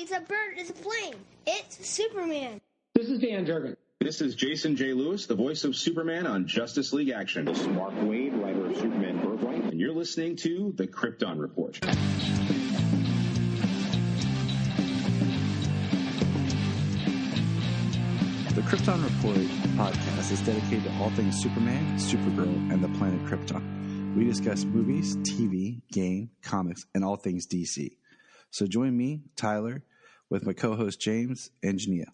creates a bird as a plane. It's Superman. This is Dan Jurgen. This is Jason J. Lewis, the voice of Superman on Justice League Action. This is Mark Wade, writer of Superman Birthright. And you're listening to the Krypton Report. The Krypton Report podcast is dedicated to all things Superman, Supergirl, and the planet Krypton. We discuss movies, TV, game, comics, and all things DC. So join me, Tyler, with my co-host James and Jania.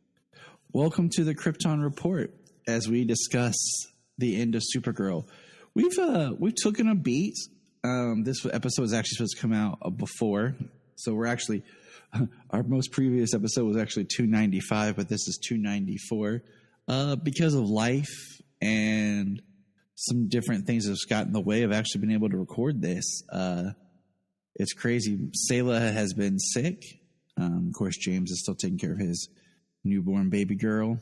Welcome to the Krypton Report as we discuss the end of Supergirl. We've taken a beat. This episode was actually supposed to come out before, so we're actually our most previous episode was actually 295, but this is 294 because of life and some different things that's got in the way of actually being able to record this. It's crazy. Selah has been sick. Of course, James is still taking care of his newborn baby girl.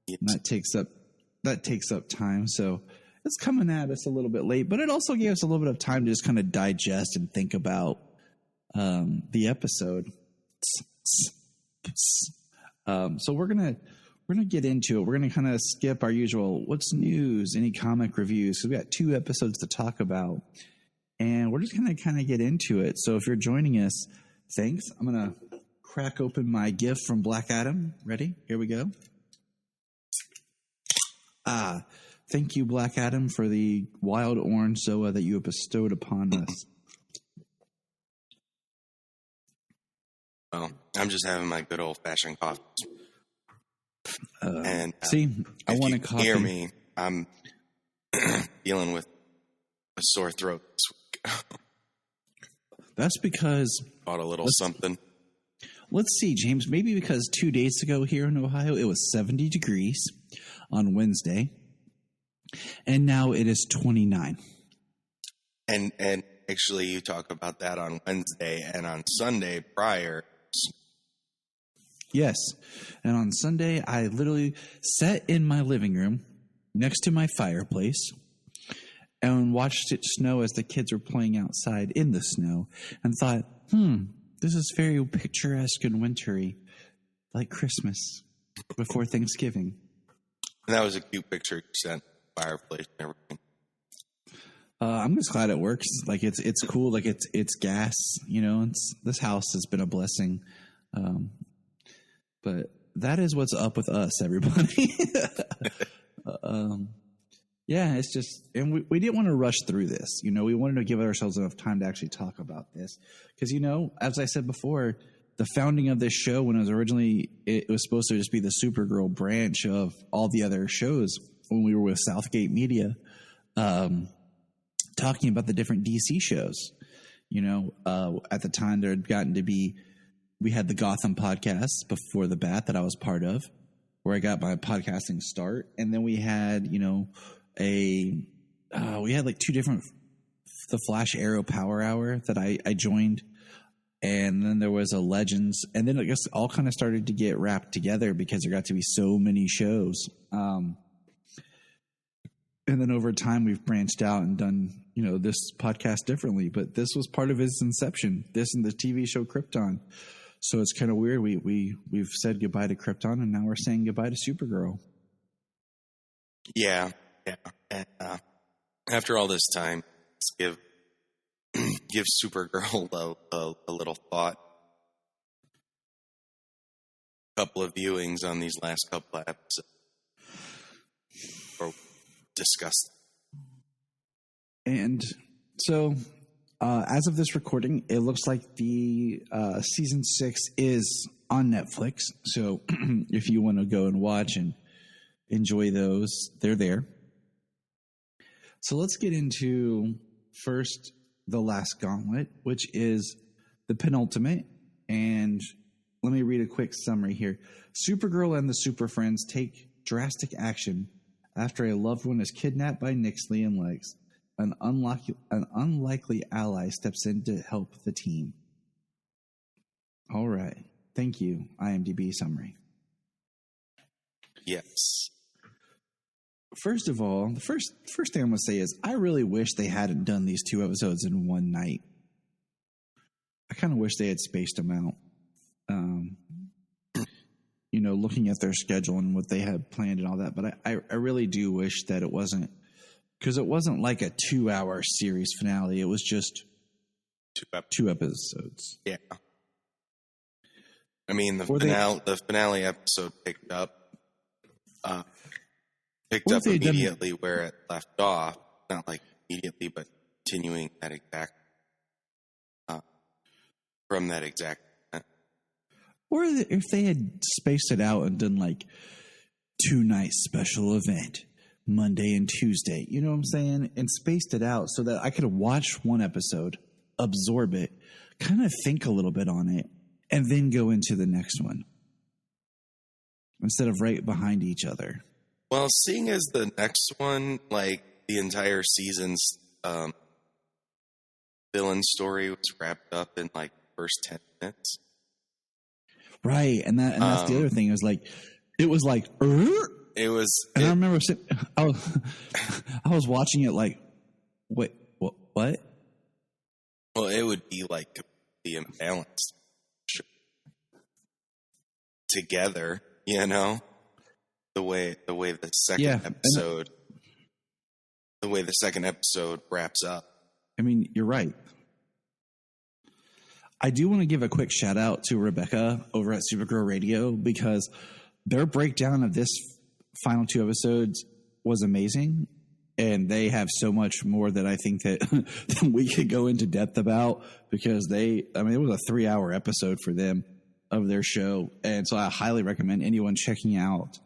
Yes. And that takes up time. So it's coming at us a little bit late, but it also gave us a little bit of time to just kind of digest and think about the episode. So we're gonna get into it. We're gonna kind of skip our usual what's news, any comic reviews. So we got 2 episodes to talk about, and we're just gonna kind of get into it. So if you're joining us, thanks. I'm gonna crack open my gift from Black Adam. Ready? Here we go. Thank you, Black Adam, for the wild orange Zoa that you have bestowed upon us. Well, I'm just having my good old-fashioned coffee. And I want a coffee. Hear me? I'm dealing with a sore throat this week. That's because bought a little something. Let's see, James. Maybe because 2 days ago here in Ohio, it was 70 degrees on Wednesday, and now it is 29. And actually, you talk about that on Wednesday, and on Sunday prior. Yes. And on Sunday, I literally sat in my living room next to my fireplace and watched it snow as the kids were playing outside in the snow and thought, this is very picturesque and wintry, like Christmas before Thanksgiving. And that was a cute picture you sent, fireplace and everything. I'm just glad it works. Like it's cool. Like it's gas, this house has been a blessing. But that is what's up with us, everybody. Yeah, it's just, and we didn't want to rush through this. We wanted to give ourselves enough time to actually talk about this. Because, as I said before, the founding of this show, when it was supposed to just be the Supergirl branch of all the other shows when we were with Southgate Media, talking about the different DC shows. At the time there had gotten to be, we had the Gotham podcast before the Bat that I was part of, where I got my podcasting start. And then we had, we had like 2 different, the Flash Arrow Power Hour that I joined. And then there was a Legends. And then I guess all kind of started to get wrapped together because there got to be so many shows. And then over time, we've branched out and done, this podcast differently. But this was part of its inception, this and the TV show Krypton. So it's kind of weird. We've said goodbye to Krypton, and now we're saying goodbye to Supergirl. Yeah. And after all this time, let's give Supergirl a little thought. A couple of viewings on these last couple of episodes. Or discussed. And so, as of this recording, it looks like the season 6 is on Netflix. So, if you want to go and watch and enjoy those, they're there. So let's get into first the Last Gauntlet, which is the penultimate. And let me read a quick summary here. Supergirl and the Super Friends take drastic action after a loved one is kidnapped by Nixley and Legs. An unlikely ally steps in to help the team. All right. Thank you, IMDb summary. Yes. First of all, the first thing I'm going to say is I really wish they hadn't done these 2 episodes in one night. I kind of wish they had spaced them out. looking at their schedule and what they had planned and all that. But I really do wish that it wasn't, because it wasn't like a 2-hour series finale. It was just two episodes. Yeah. I mean, the finale episode picked up immediately where it left off. Not like immediately, but continuing that exact from that exact. Or if they had spaced it out and done like 2 nights special event, Monday and Tuesday, you know what I'm saying? And spaced it out so that I could watch one episode, absorb it, kind of think a little bit on it, and then go into the next one. Instead of right behind each other. Well, seeing as the next one, like the entire season's villain story was wrapped up in like the first 10 minutes. Right, and that's the other thing. It was like, I remember I was watching it like, what? Well, it would be like the imbalance together, the way the second episode wraps up. I mean, you're right. I do want to give a quick shout out to Rebecca over at Supergirl Radio, because their breakdown of this final 2 episodes was amazing. And they have so much more that I think that we could go into depth about, because it was a 3-hour episode for them of their show. And so I highly recommend anyone checking out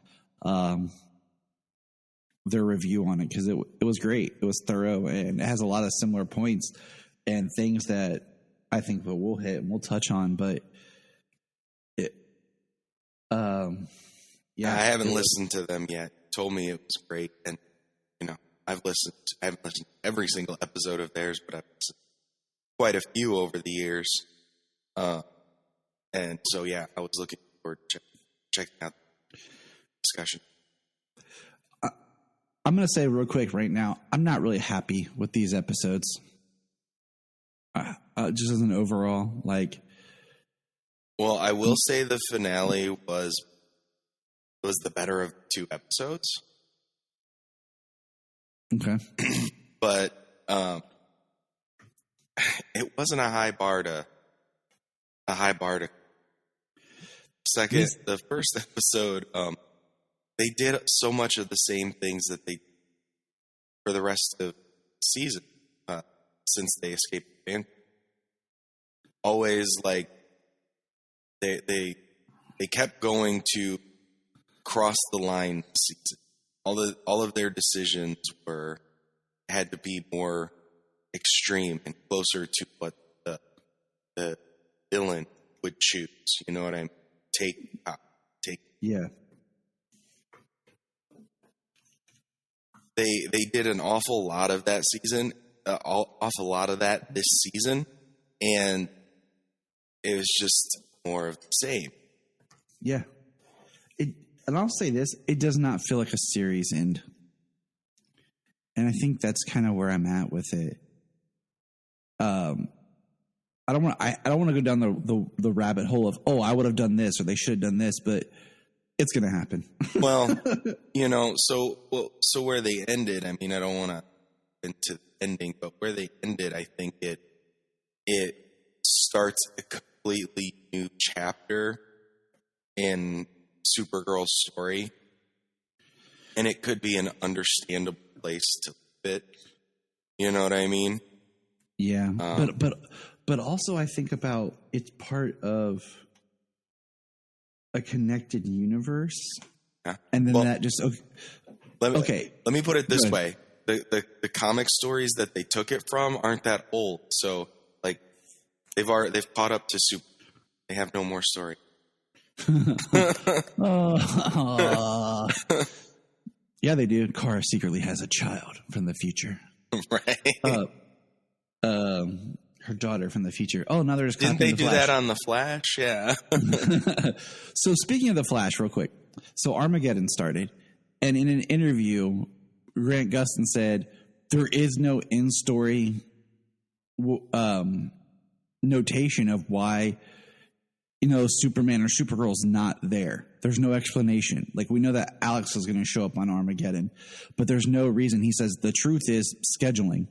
their review on it, because it was great. It was thorough, and it has a lot of similar points and things that I think that we'll hit and we'll touch on. But I haven't listened to them yet. Told me it was great, and I haven't listened to every single episode of theirs, but I've listened to quite a few over the years. And so, I was looking forward to checking out the discussion. I'm going to say real quick right now, I'm not really happy with these episodes. Just as an overall, Well, I will say the finale was the better of 2 episodes. Okay. But it wasn't a high bar to the first episode, they did so much of the same things that they for the rest of the season since they escaped the band. Always like they kept going to cross the line season. All of their decisions had to be more extreme and closer to what the villain would choose. You know what I mean? Take. Yeah. They did an awful lot of that season, awful lot of that this season, and it was just more of the same. Yeah. And I'll say this, it does not feel like a series end. And I think that's kind of where I'm at with it. I don't want to go down the rabbit hole of, I would have done this or they should have done this, but it's going to happen. Well, so where they ended, I mean, I don't want to into ending, but where they ended, I think it starts a completely new chapter in Supergirl's story, and it could be an understandable place to fit. You know what I mean? Yeah, but also I think about it's part of a connected universe, and then that just Let me put it this way: the comic stories that they took it from aren't that old, so like they've caught up to Super. They have no more story. Yeah, they do. Kara secretly has a child from the future, right? Her daughter from the future. Oh, now they're just didn't they the do Flash. that on the Flash? Yeah. So speaking of the Flash, real quick. So Armageddon started, and in an interview, Grant Gustin said there is no in-story notation of why. know Superman or Supergirl's not there. There's no explanation. Like, we know that Alex is going to show up on Armageddon, but there's no reason. He says the truth is scheduling.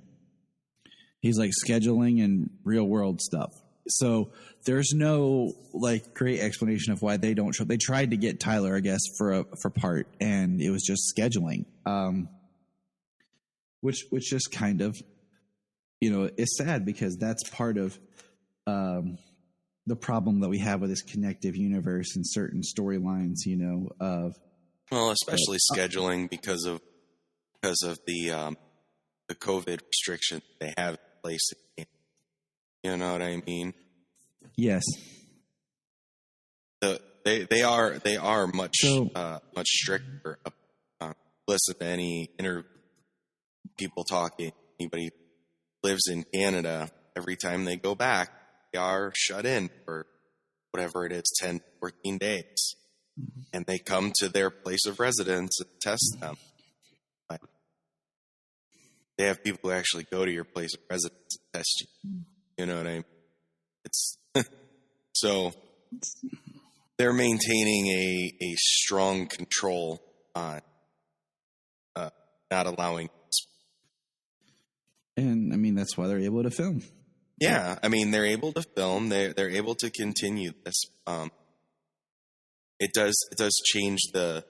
He's like scheduling and real world stuff. So there's no like great explanation of why they don't show. They tried to get Tyler, I guess, for part, and it was just scheduling, which just kind of, is sad, because that's part of the problem that we have with this connective universe and certain storylines, especially scheduling because of the COVID restriction they have in place. You know what I mean? Yes. They are much stricter. Listen to any people talking. Anybody who lives in Canada, every time they go back, they are shut in for whatever it is, 10, 14 days. And they come to their place of residence and test them. But they have people who actually go to your place of residence and test you. You know what I mean? It's so they're maintaining a strong control on not allowing. And I mean, that's why they're able to film. Yeah, I mean, they're able to film. They're able to continue this. It does change the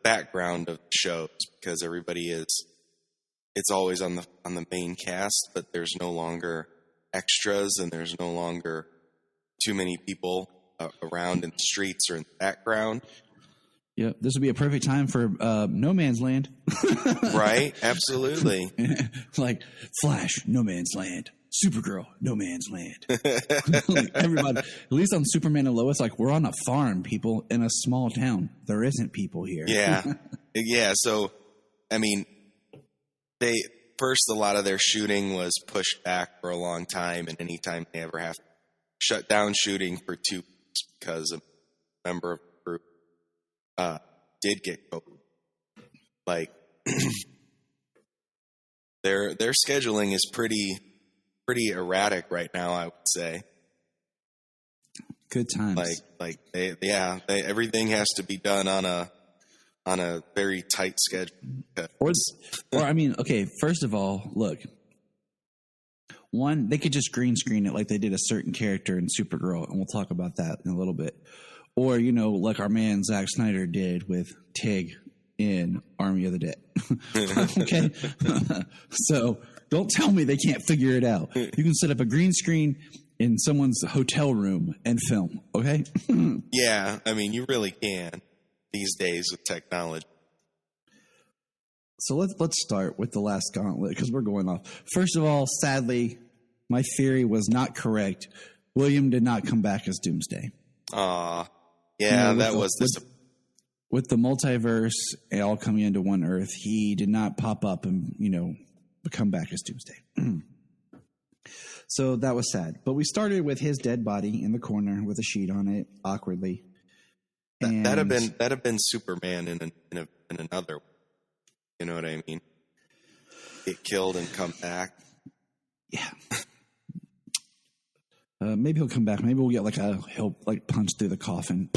background of the shows, because it's always on the main cast, but there's no longer extras, and there's no longer too many people around in the streets or in the background. Yeah, this would be a perfect time for No Man's Land. Right? Absolutely. Like Flash, No Man's Land. Supergirl, No Man's Land. Like everybody, at least on Superman and Lois, like, we're on a farm, people, in a small town. There isn't people here. Yeah. Yeah, so, I mean, a lot of their shooting was pushed back for a long time, and anytime they ever have to shut down shooting for 2 weeks because a member of the group did get COVID. Like, their scheduling is pretty erratic right now, I would say. Good times. Everything has to be done on a very tight schedule. Or I mean, okay, first of all, look. One, they could just green screen it like they did a certain character in Supergirl, and we'll talk about that in a little bit. Or, like our man Zack Snyder did with Tig in Army of the Dead. Okay? So don't tell me they can't figure it out. You can set up a green screen in someone's hotel room and film, okay? Yeah, I mean, you really can these days with technology. So let's start with The Last Gauntlet, because we're going off. First of all, sadly, my theory was not correct. William did not come back as Doomsday. Yeah, that was with the multiverse all coming into one Earth. He did not pop up and come back as Doomsday. So that was sad. But we started with his dead body in the corner with a sheet on it, awkwardly. That'd have been Superman in another way. You know what I mean? Get killed and come back. Yeah. Maybe he'll come back. Maybe we'll get he'll punch through the coffin.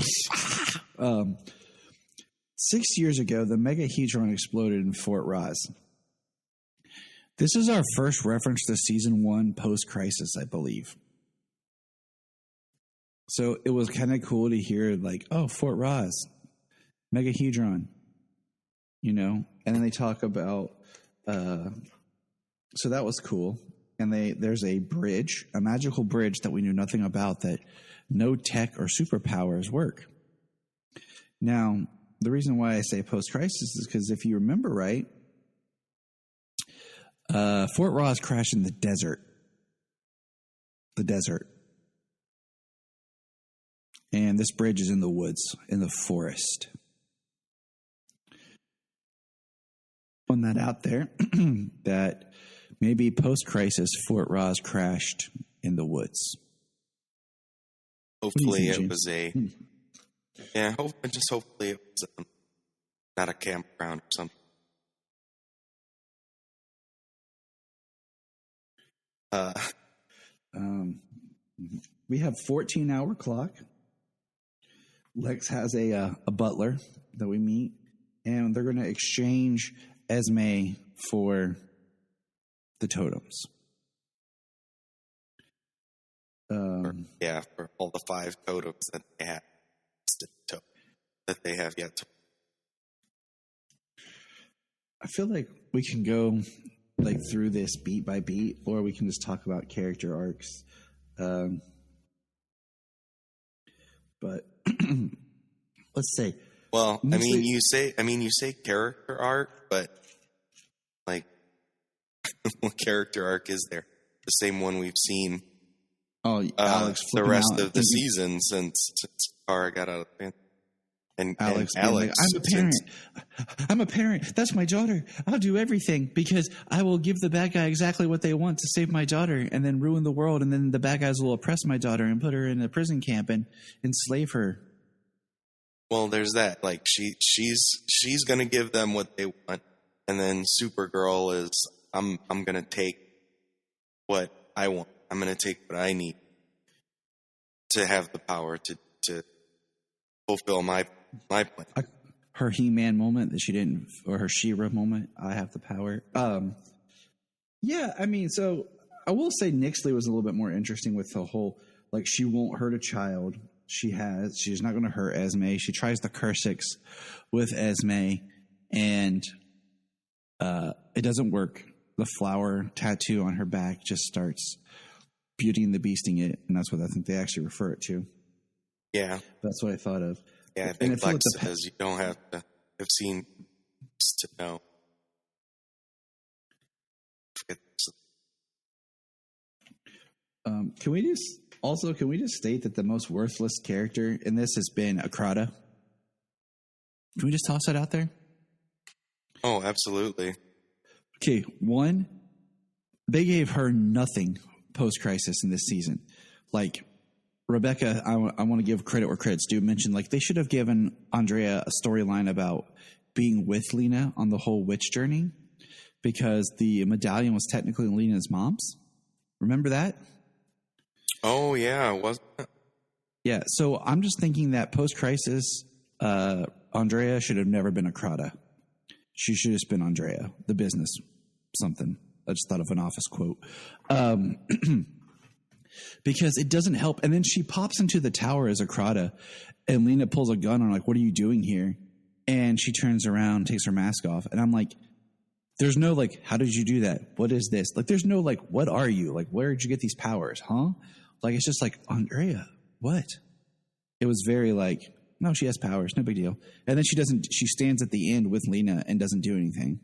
6 years ago, the megahedron exploded in Fort Ross. This is our first reference to season 1 post-crisis, I believe. So it was kind of cool to hear Fort Ross, megahedron, and then they talk about, so that was cool. And there's a bridge, a magical bridge that we knew nothing about, that no tech or superpowers work. Now, the reason why I say post-crisis is because if you remember right, Fort Ross crashed in the desert. And this bridge is in the woods, in the forest. Putting that out there, that maybe post-crisis Fort Ross crashed in the woods. Hopefully it was hopefully it was not a campground or something. We have 14-hour clock. Lex has a butler that we meet, and they're going to exchange Esme for the totems. For all the 5 totems that they have, yet to. I feel like we can go like through this beat by beat, or we can just talk about character arcs. But let's say. Well, you say character arc, but like, what character arc is there? The same one we've seen. Oh, Alex, the rest of the season since Kara got out of the Panther. And Alex, like, I'm a parent. That's my daughter. I'll do everything because I will give the bad guy exactly what they want to save my daughter, and then ruin the world. And then the bad guys will oppress my daughter and put her in a prison camp and enslave her. Well, there's that. Like she's gonna give them what they want, and then Supergirl is I'm gonna take what I want. I'm gonna take what I need to have the power to fulfill my plan. Her He-Man moment that she didn't, or her She-Ra moment. I have the power. Yeah, I mean, so I will say Nixley was a little bit more interesting with the whole, like, she won't hurt a child. She's not going to hurt Esme. She tries the Cursix with Esme, and it doesn't work. The flower tattoo on her back just starts Beauty and the Beasting it, and that's what I think they actually refer it to. Yeah. That's what I thought of. Yeah, I think Lex says you don't have to have seen to know. Can we just state that the most worthless character in this has been Akrata? Can we just toss that out there? Oh, absolutely. Okay, one, they gave her nothing post-crisis in this season. Like, Rebecca, I want to give credit where credit's due, mentioned, like, they should have given Andrea a storyline about being with Lena on the whole witch journey, because the medallion was technically Lena's mom's. Remember that? Oh, yeah, wasn't it? Yeah, so I'm just thinking that post-crisis, Andrea should have never been Akrata. She should have just been Andrea, the business something. I just thought of an Office quote. Because it doesn't help. And then she pops into the tower as Akrata, and Lena pulls a gun on her, like, what are you doing here? And she turns around, takes her mask off. And I'm like, there's no, like, how did you do that? What is this? Like, there's no, like, what are you? Like, where did you get these powers, huh? Like, it's just like, Andrea, what? It was very like, no, she has powers, no big deal. And then she stands at the end with Lena and doesn't do anything.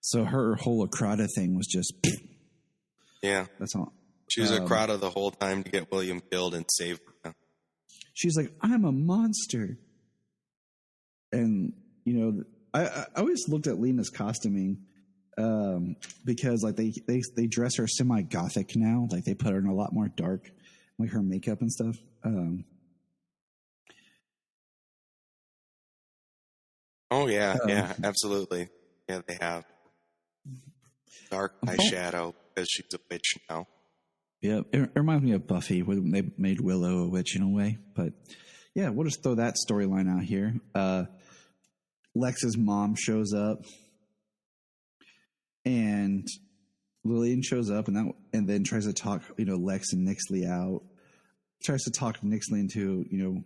So her whole Akrata thing was just, yeah. That's all. She was Akrata the whole time to get William killed and save him. She's like, I'm a monster. And, you know, I always looked at Lena's costuming because, like, they dress her semi-gothic now. Like, they put her in a lot more dark, like her makeup and stuff. Oh, yeah, yeah, absolutely. Yeah, they have. Dark eyeshadow because she's a witch now. Yeah, it reminds me of Buffy when they made Willow a witch in a way. But yeah, we'll just throw that storyline out here. Lex's mom shows up, and Lillian shows up, and then tries to talk, you know, Lex and Nixley out. Tries to talk Nixley into, you know,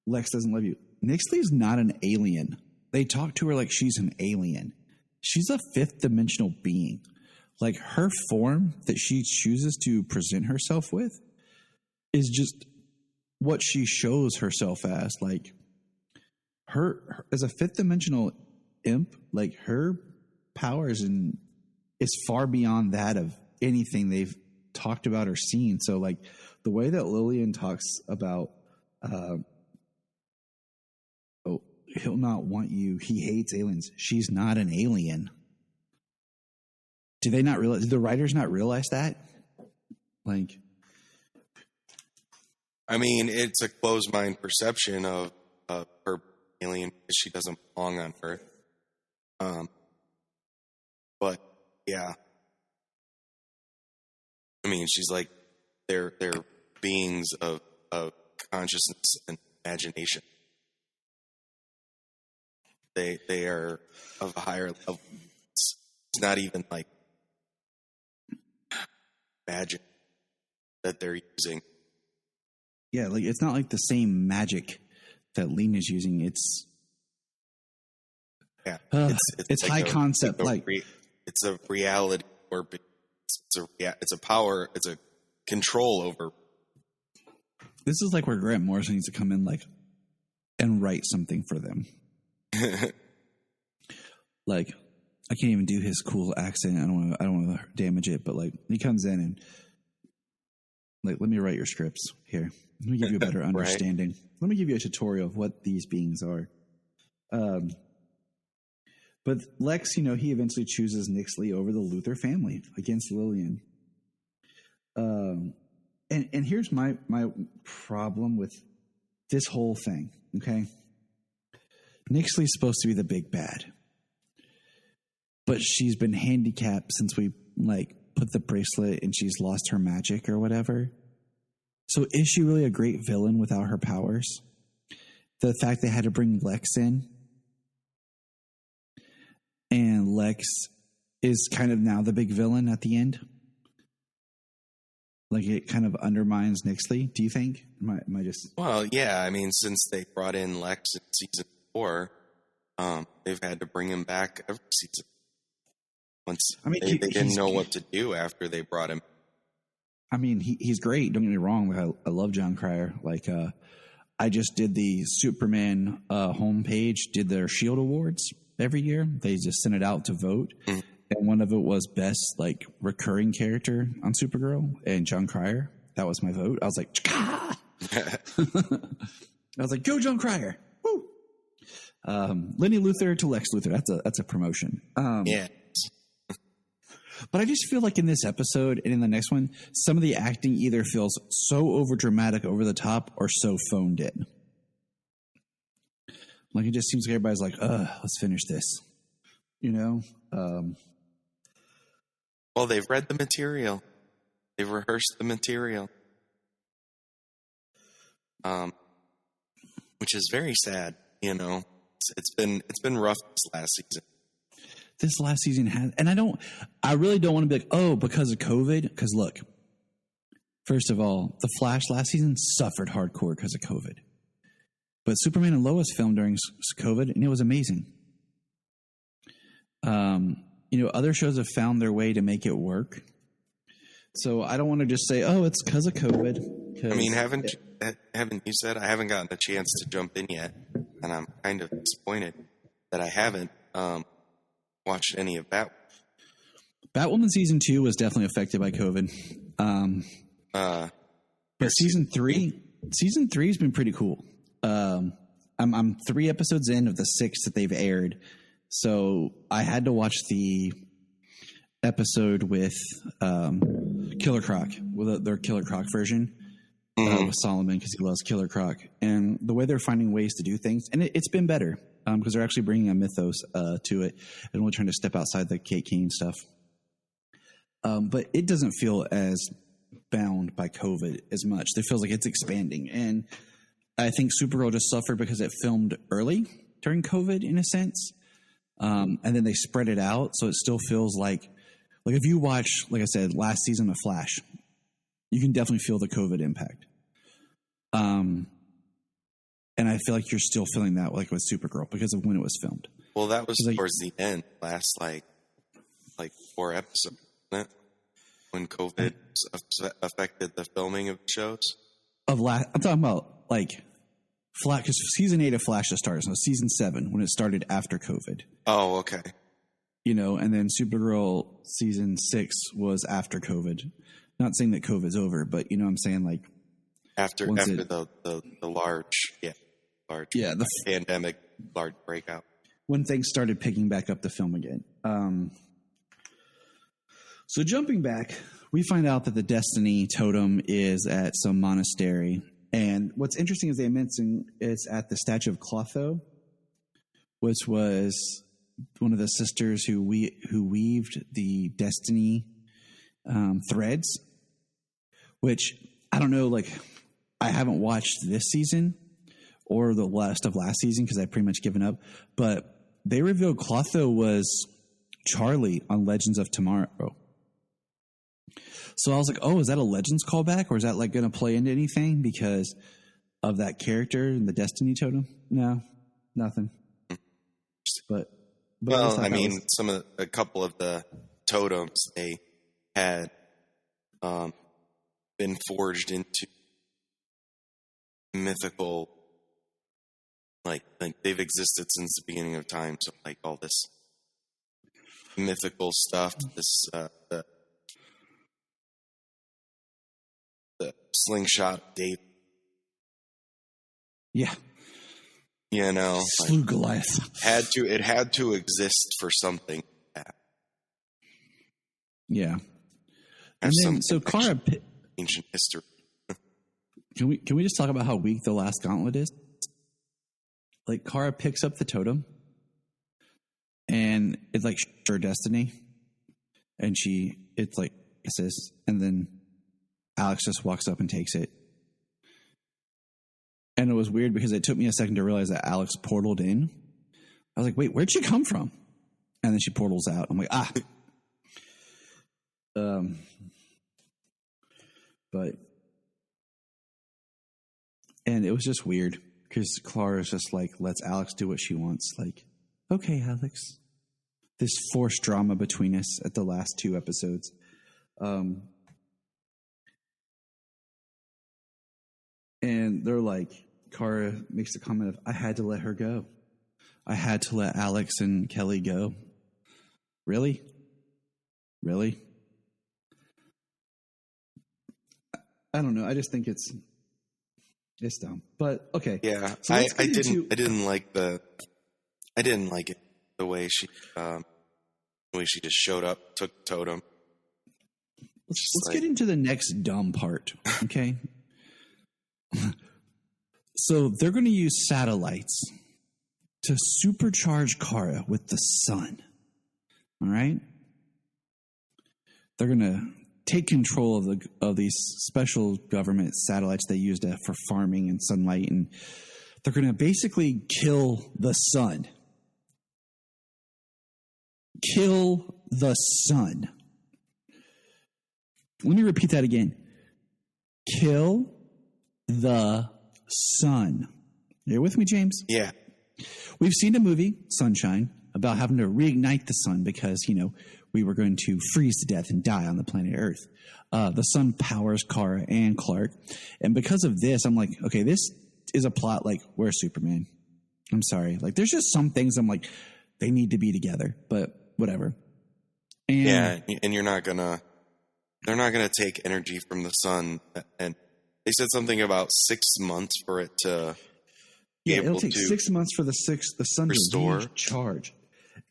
Lex doesn't love you. Nixley's not an alien. They talk to her like she's an alien. She's a fifth dimensional being. Like, her form that she chooses to present herself with is just what she shows herself as. Like, her as a fifth dimensional imp, like, her powers is far beyond that of anything they've talked about or seen. So, like, the way that Lillian talks about, he'll not want you. He hates aliens. She's not an alien. Do they not realize? Do the writers not realize that? Like, I mean, it's a closed mind perception of her alien because she doesn't belong on Earth. But yeah, I mean, she's like they're beings of consciousness imagination. They are of a higher level. It's not even like magic that they're using. Yeah, like it's not like the same magic that Lena's using. It's it's like high concept. It's a reality orbit. It's a power. It's a control over. This is like where Grant Morrison needs to come in, and write something for them. Like, I can't even do his cool accent. I don't want to damage it, but he comes in and let me write your scripts here. Let me give you a better understanding. Right. Let me give you a tutorial of what these beings are. But Lex, he eventually chooses Nixley over the Luthor family against Lillian. And here's my problem with this whole thing, okay? Nixley's supposed to be the big bad. But she's been handicapped since we, put the bracelet and she's lost her magic or whatever. So is she really a great villain without her powers? The fact they had to bring Lex in, and Lex is kind of now the big villain at the end. It kind of undermines Nixley, do you think? Am I just... Well, yeah. I mean, since they brought in Lex in season 4, they've had to bring him back every season. They didn't know what to do after they brought him. I mean, he's great. Don't get me wrong. I love John Cryer. I just did the Superman homepage, did their Shield Awards every year. They just sent it out to vote. Mm-hmm. And one of it was best, recurring character on Supergirl, and John Cryer. That was my vote. I was like, I was like, go John Cryer. Woo! Lenny Luthor to Lex Luthor. That's a promotion. Yeah. But I just feel like in this episode and in the next one, some of the acting either feels so over dramatic, over the top, or so phoned in. It just seems like everybody's like, let's finish this. Well, they've read the material. They've rehearsed the material. Which is very sad, It's been rough this last season. This last season has, and I really don't want to be like, oh, because of COVID. Because look, first of all, The Flash last season suffered hardcore because of COVID. But Superman and Lois filmed during COVID, and it was amazing. Other shows have found their way to make it work. So I don't want to just say, oh, it's because of COVID. I mean, haven't you said I haven't gotten a chance to jump in yet, and I'm kind of disappointed that I haven't watched any of that. Batwoman season 2 was definitely affected by COVID. But season 3 has been pretty cool. I'm 3 episodes in of the 6 that they've aired. So I had to watch the episode with Killer Croc, with their Killer Croc version, with Solomon, because he loves Killer Croc. And the way they're finding ways to do things, and it's been better, because they're actually bringing a mythos to it, and we're trying to step outside the Kate Kane stuff. But it doesn't feel as bound by COVID as much. It feels like it's expanding. And I think Supergirl just suffered because it filmed early during COVID, in a sense. And then they spread it out, so it still feels like if you watch, like I said, last season of Flash, you can definitely feel the COVID impact. And I feel like you're still feeling that with Supergirl because of when it was filmed. Well, that was towards the end, last 4 episodes, wasn't it? When COVID affected the filming of shows. I'm talking about Flash, because season 8 of Flash just started, so season 7 when it started after COVID. Oh, okay. And then Supergirl season 6 was after COVID. Not saying that COVID's over, but I'm saying after the large the pandemic, large breakout. When things started picking back up the film again. So jumping back, we find out that the Destiny totem is at some monastery. And what's interesting is they mention it's at the statue of Clotho, which was one of the sisters who weaved the Destiny threads, which I don't know, I haven't watched this season, or the last of last season because I'd pretty much given up. But they revealed Clotho was Charlie on Legends of Tomorrow. So I was like, oh, is that a Legends callback, or is that like going to play into anything because of that character and the Destiny Totem? No, nothing. But well, I mean, a couple of the totems they had been forged into mythical, like they've existed since the beginning of time. So like all this mythical stuff, this the slingshot date. Yeah. You know, slew Goliath. It had to exist for something. Yeah. And then, so Kara, ancient history. Can we just talk about how weak the Last Gauntlet is? Like, Kara picks up the totem, and it's like her destiny, and it's like this, and then Alex just walks up and takes it. And it was weird because it took me a second to realize that Alex portaled in. I was like, wait, where'd she come from? And then she portals out. I'm like, but, and it was just weird because Clara's just like, lets Alex do what she wants. Like, okay, Alex. This forced drama between us at the last 2 episodes. And they're like, Kara makes the comment of, I had to let her go. I had to let Alex and Kelly go. Really? Really? I don't know. I just think it's dumb. But okay. Yeah. So I didn't like it the way she just showed up, took the totem. Let's get into the next dumb part. Okay. So they're going to use satellites to supercharge Kara with the sun. All right? They're going to take control of these special government satellites they used for farming and sunlight, and they're going to basically kill the sun. Kill the sun. Let me repeat that again. Kill the sun. You with me, James? Yeah. We've seen a movie, Sunshine, about having to reignite the sun because, we were going to freeze to death and die on the planet Earth. The sun powers Kara and Clark. And because of this, I'm like, okay, this is a plot like, where's Superman? I'm sorry. Like, there's just some things I'm like, they need to be together, but whatever. And yeah, and they're not going to take energy from the sun. And they said something about 6 months for it to be able it'll take to 6 months for the sun restore. to recharge.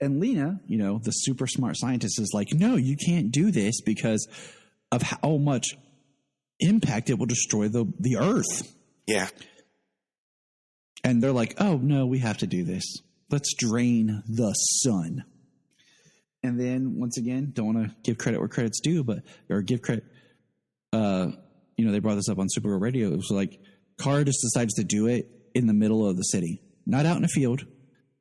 And Lena, the super smart scientist, is like, no, you can't do this because of how much impact it will destroy the Earth. Yeah. And they're like, oh, no, we have to do this. Let's drain the sun. And then, once again, don't want to give credit where credit's due, or give credit. They brought this up on Supergirl Radio. It was like, Kara just decides to do it in the middle of the city, not out in a field.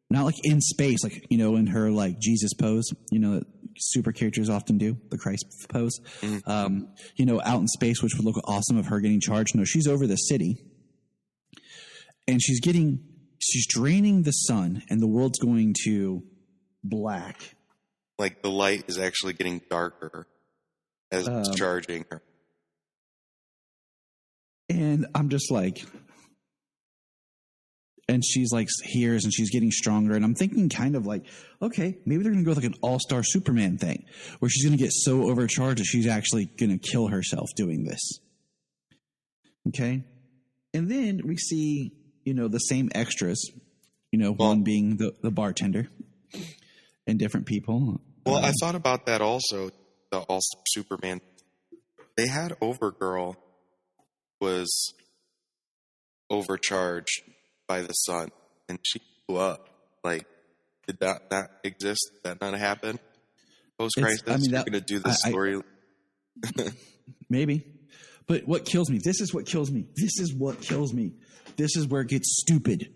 Not like in space, like, in her like Jesus pose, that super characters often do, the Christ pose. Mm-hmm. Out in space, which would look awesome of her getting charged. No, she's over the city. And she's draining the sun, and the world's going to black. Like the light is actually getting darker as it's charging her. And I'm just like... And she's like hears and she's getting stronger. And I'm thinking kind of like, okay, maybe they're going to go with like an all-star Superman thing where she's going to get so overcharged that she's actually going to kill herself doing this. Okay. And then we see, the same extras, one being the bartender and different people. Well, I thought about that also, the all-star Superman. They had Overgirl was overcharged by the sun, and she blew up. Like, did that exist? Did that not happen? Post-crisis, you're going to do this story. Maybe. But what kills me, this is what kills me. this is where it gets stupid.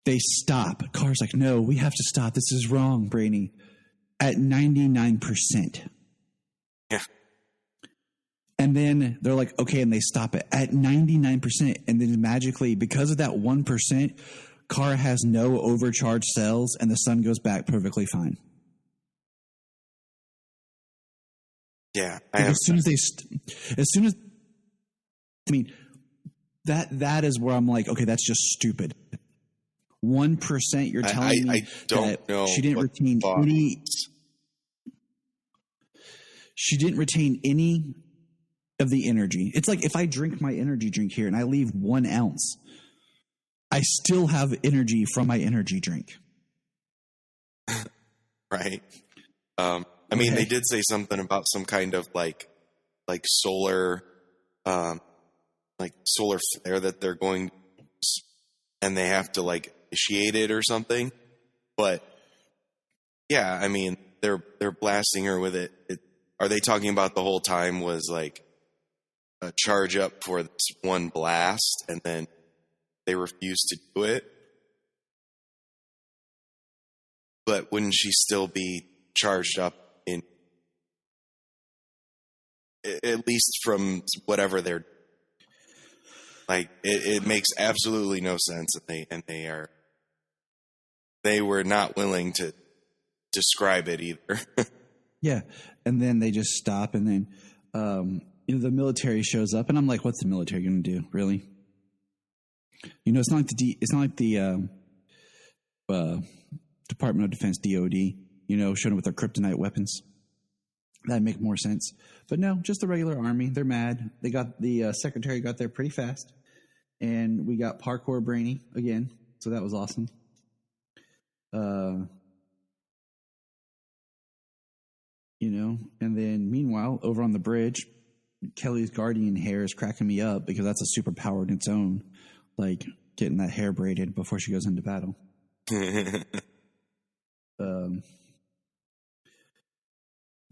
They stop. Kara's like, no, we have to stop. This is wrong, Brainy. At 99%. Yeah. And then they're like, okay, and they stop it at 99%. And then magically, because of that 1%, Kara has no overcharged cells and the sun goes back perfectly fine. Yeah. As soon as, I mean, that is where I'm like, okay, that's just stupid. 1%, you're telling me I don't that know she didn't retain any. She didn't retain any of the energy. It's like if I drink my energy drink here and I leave 1 ounce, I still have energy from my energy drink. Right. I mean, they did say something about some kind of like solar, solar flare that they're going to use, and they have to like initiate it or something. But yeah, I mean, they're blasting her with it. Are they talking about the whole time was like a charge up for this one blast, and then they refuse to do it? But wouldn't she still be charged up in at least from whatever they're like? It makes absolutely no sense, and they were not willing to describe it either. Yeah, and then they just stop, and then the military shows up, and I'm like, "What's the military going to do? Really? It's not like the Department of Defense (DoD). Showing up with their kryptonite weapons. That'd make more sense. But no, just the regular army. They're mad. They got the secretary got there pretty fast, and we got parkour Brainy again. So that was awesome. And then meanwhile, over on the bridge, Kelly's guardian hair is cracking me up because that's a superpower in its own, like getting that hair braided before she goes into battle.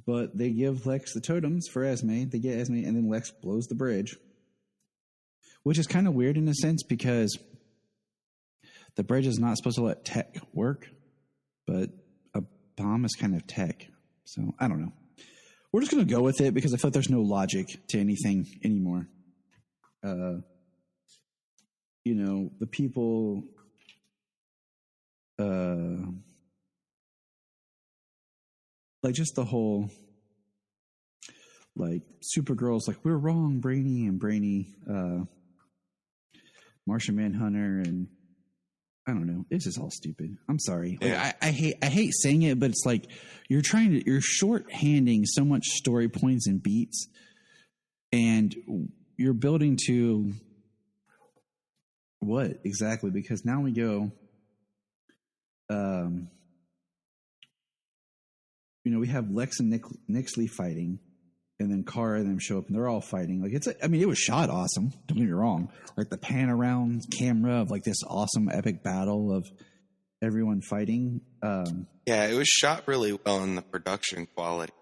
But they give Lex the totems for Esme. They get Esme, and then Lex blows the bridge, which is kind of weird in a sense because the bridge is not supposed to let tech work, but a bomb is kind of tech. So I don't know. We're just going to go with it because I feel like there's no logic to anything anymore. The people, like just the whole, like Supergirl's like, we're wrong, Brainy, and Brainy, Martian Manhunter, and I don't know. It's just all stupid. I'm sorry. Like, Yeah. I hate saying it, but it's like you're shorthanding so much story points and beats, and you're building to what exactly? Because now we go, we have Lex and Nixley fighting, and then Kara and them show up, and they're all fighting. Like it was shot awesome. Don't get me wrong. Like the pan around camera of like this awesome epic battle of everyone fighting. Yeah, it was shot really well, in the production quality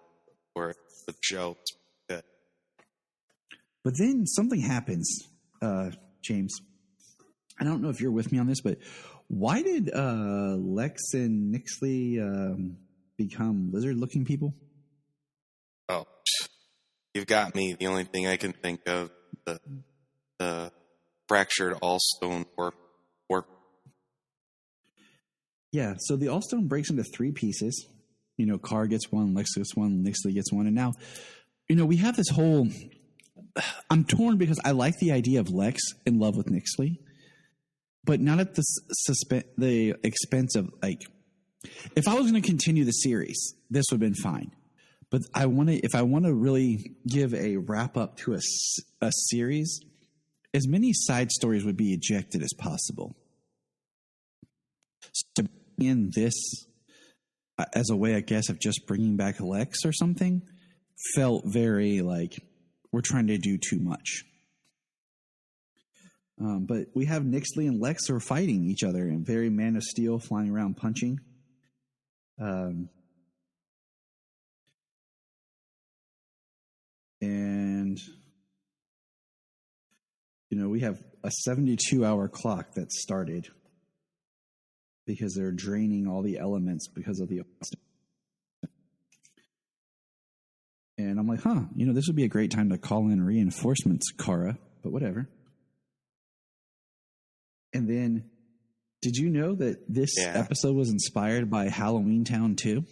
for the show. Good. But then something happens, James. I don't know if you're with me on this, but why did Lex and Nixley become lizard-looking people? Oh, you've got me. The only thing I can think of, the fractured Allstone work. Yeah, so the Allstone breaks into 3 pieces. Kara gets one, Lex gets one, Nixley gets one, and now, we have this whole. I'm torn because I like the idea of Lex in love with Nixley, but not at the expense of like. If I was going to continue the series, this would have been fine. But if I want to really give a wrap up to a series, as many side stories would be ejected as possible. So in this as a way, I guess, of just bringing back Lex or something, felt very like we're trying to do too much. But we have Nixley and Lex are fighting each other and very Man of Steel, flying around punching. And we have a 72-hour clock that started because they're draining all the elements because of the. And I'm like, this would be a great time to call in reinforcements, Kara, but whatever. And then, did you know that this episode was inspired by Halloween Town 2?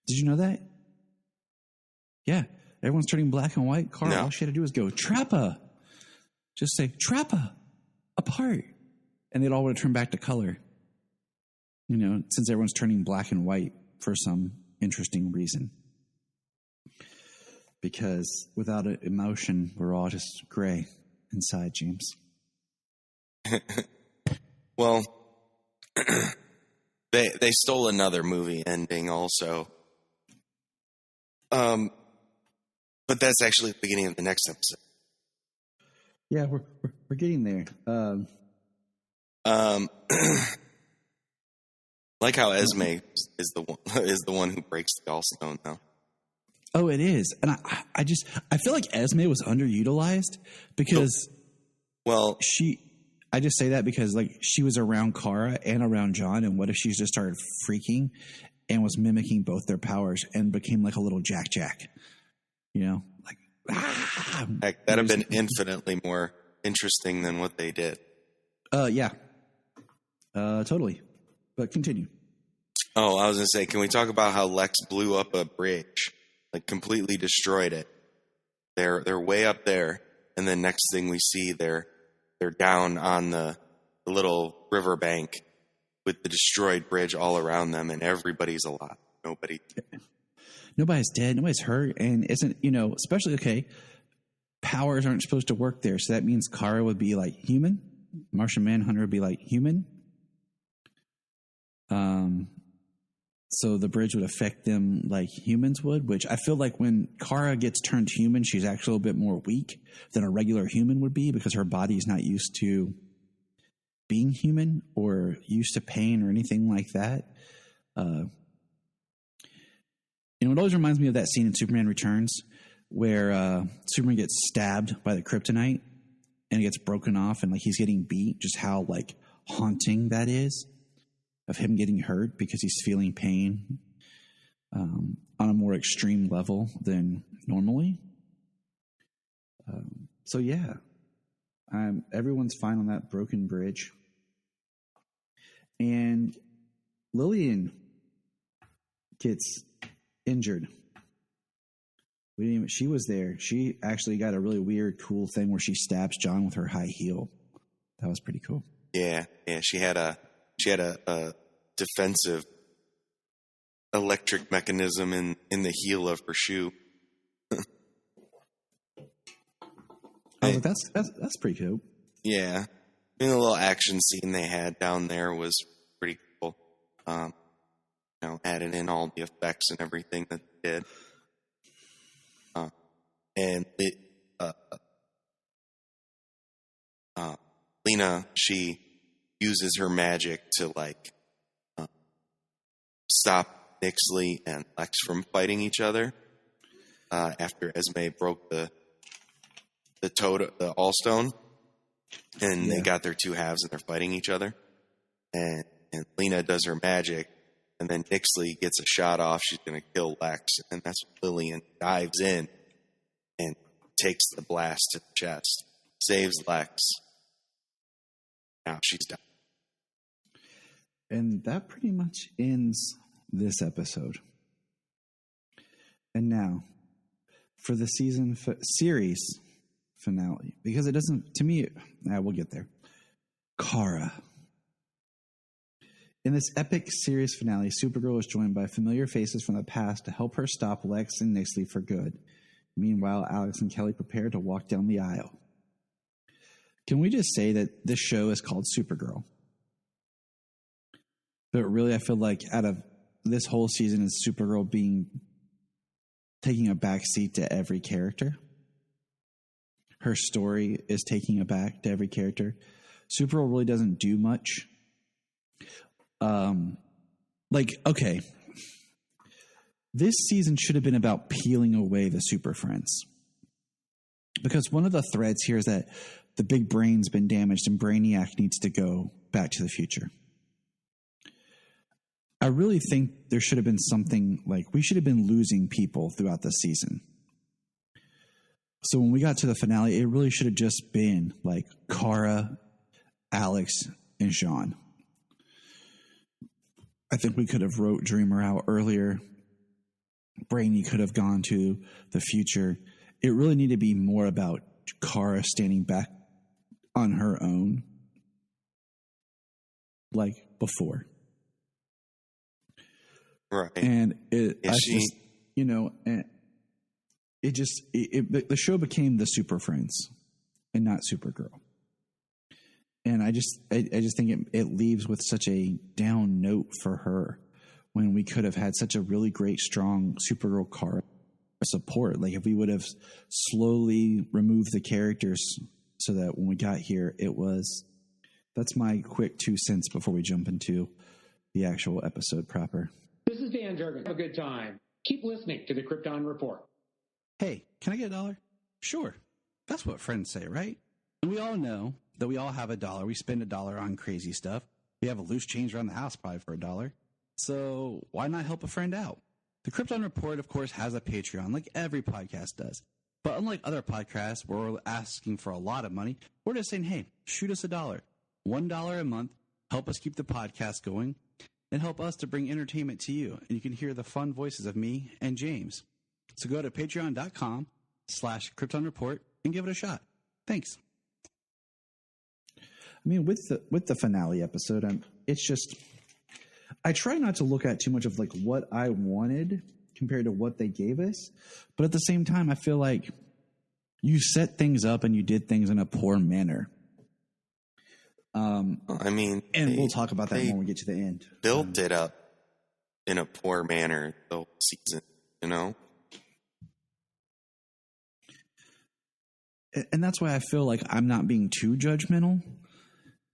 Did you know that? Yeah. Everyone's turning black and white. Kara, all she had to do was go, Trappa. Just say, Trappa, apart. And they'd all would have turned back to color. Since everyone's turning black and white for some interesting reason. Because without emotion, we're all just gray inside, James. Well, they stole another movie ending also. But that's actually the beginning of the next episode. Yeah, we're getting there. Like how Esme is the one who breaks the gallstone, though. Oh, it is, and I feel like Esme was underutilized because I just say that because she was around Kara and around John, and what if she just started freaking and was mimicking both their powers and became like a little Jack? Heck, that'd have been infinitely more interesting than what they did. Yeah. Totally. But continue. Oh, I was going to say, can we talk about how Lex blew up a bridge? Completely destroyed it. They're way up there, and then next thing we see, they're down on the little riverbank with the destroyed bridge all around them, and everybody's alive. Nobody's dead. Nobody's hurt, and isn't especially powers aren't supposed to work there, so that means Kara would be like human. Martian Manhunter would be like human. So the bridge would affect them like humans would, which I feel like when Kara gets turned human, she's actually a little bit more weak than a regular human would be because her body is not used to being human or used to pain or anything like that. It always reminds me of that scene in Superman Returns where Superman gets stabbed by the kryptonite and it gets broken off and he's getting beat, just how haunting that is. Of him getting hurt because he's feeling pain on a more extreme level than normally. So yeah, everyone's fine on that broken bridge. And Lillian gets injured. She was there. She actually got a really weird, cool thing where she stabs John with her high heel. That was pretty cool. Yeah. She had a defensive electric mechanism in the heel of her shoe. That's pretty cool. Yeah. The little action scene they had down there was pretty cool. Added in all the effects and everything that they did. And Lena, she uses her magic to stop Nixley and Lex from fighting each other after Esme broke the Allstone, and they got their two halves and they're fighting each other. And Lena does her magic, and then Nixley gets a shot off. She's going to kill Lex, and that's when Lillian dives in and takes the blast to the chest, saves Lex. Now she's done. And that pretty much ends this episode. And now, for the series finale, because it doesn't, to me, we'll get there. Kara. In this epic series finale, Supergirl is joined by familiar faces from the past to help her stop Lex and Nixley for good. Meanwhile, Alex and Kelly prepare to walk down the aisle. Can we just say that this show is called Supergirl? But really, I feel like out of this whole season is Supergirl taking a back seat to every character. Her story is taking a back to every character. Supergirl really doesn't do much. Okay. This season should have been about peeling away the Super Friends. Because one of the threads here is that the big brain's been damaged and Brainiac needs to go back to the future. I really think there should have been something like we should have been losing people throughout the season. So when we got to the finale, it really should have just been like Kara, Alex, and Sean. I think we could have wrote Dreamer out earlier. Brainy could have gone to the future. It really needed to be more about Kara standing back on her own, like before. Right. And the show became the Super Friends and not Supergirl. And I just think it leaves with such a down note for her when we could have had such a really great, strong Supergirl Kara support. Like if we would have slowly removed the characters so that when we got here, that's my quick 2 cents before we jump into the actual episode proper. This is Dan Jurgen. Have a good time. Keep listening to the Krypton Report. Hey, can I get $1? Sure. That's what friends say, right? And we all know that we all have $1. We spend $1 on crazy stuff. We have a loose change around the house probably for $1. So why not help a friend out? The Krypton Report, of course, has a Patreon like every podcast does. But unlike other podcasts where we're asking for a lot of money, we're just saying, hey, shoot us $1. $1 a month. Help us keep the podcast going and help us to bring entertainment to you. And you can hear the fun voices of me and James. So go to patreon.com/Krypton Report and give it a shot. Thanks. I mean, with the finale episode, it's just, I try not to look at too much of like what I wanted compared to what they gave us. But at the same time, I feel like you set things up and you did things in a poor manner. We'll talk about that when we get to the end. Built it up in a poor manner the whole season, you know? And that's why I feel like I'm not being too judgmental,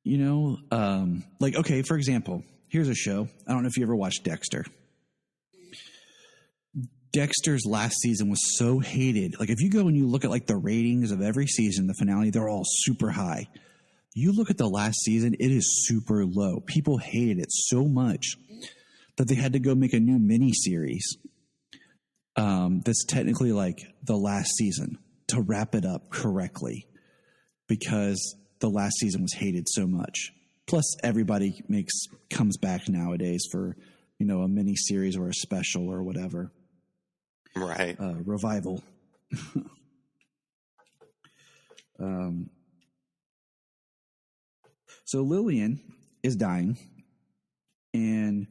you know? Okay, for example, here's a show. I don't know if you ever watched Dexter. Dexter's last season was so hated. Like, if you go and you look at, like, the ratings of every season, the finale, they're all super high. You look at the last season, it is super low. People hated it so much that they had to go make a new mini-series that's technically, like, the last season to wrap it up correctly because the last season was hated so much. Plus, everybody comes back nowadays for, you know, a mini-series or a special or whatever. Right. Revival. So Lillian is dying, and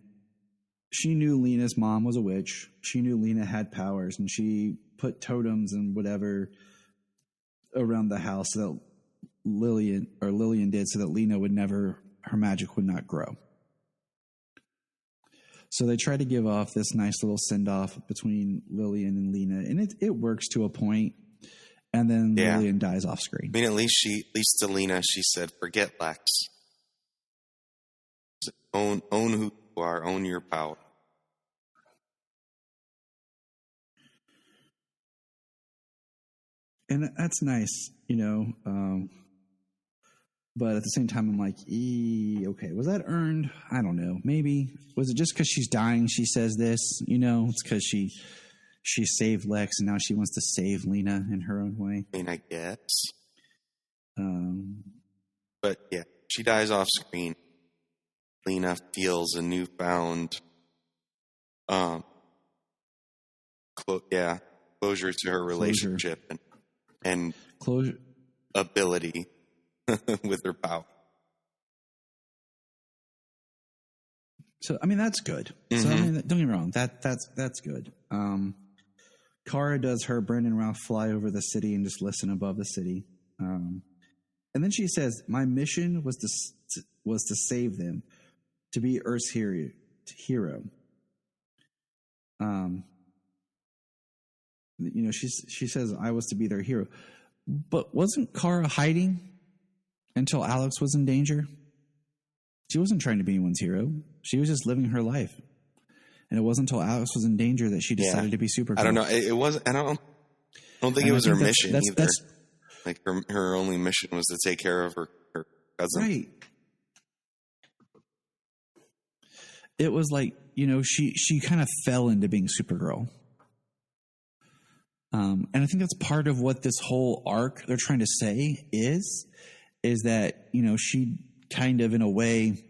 she knew Lena's mom was a witch. She knew Lena had powers, and she put totems and whatever around the house so that Lillian did so that Lena her magic would not grow. So they try to give off this nice little send-off between Lillian and Lena, and it works to a point, and then Lillian dies off screen. I mean, at least to Lena, she said, forget Lex. Own who you are, own your power. And that's nice, you know, but at the same time, I'm like, okay, was that earned? I don't know. Maybe. Was it just because she's dying she says this? You know, it's because she saved Lex and now she wants to save Lena in her own way. I mean, I guess. But yeah, she dies off screen. Lena feels a newfound closure to her relationship and closure ability with her power. So I mean that's good. Mm-hmm. So I mean, don't get me wrong, that's good. Kara does her Brandon Routh fly over the city and just listen above the city, and then she says, "My mission was to save them, to be Earth's hero." You know, she says, "I was to be their hero," but wasn't Kara hiding until Alex was in danger? She wasn't trying to be anyone's hero. She was just living her life. And it wasn't until Alex was in danger that she decided to be Supergirl. I don't know. It wasn't. I don't think it was her mission either. Like her only mission was to take care of her cousin. Right. It was like, she kind of fell into being Supergirl. And I think that's part of what this whole arc they're trying to say is that, she kind of, in a way,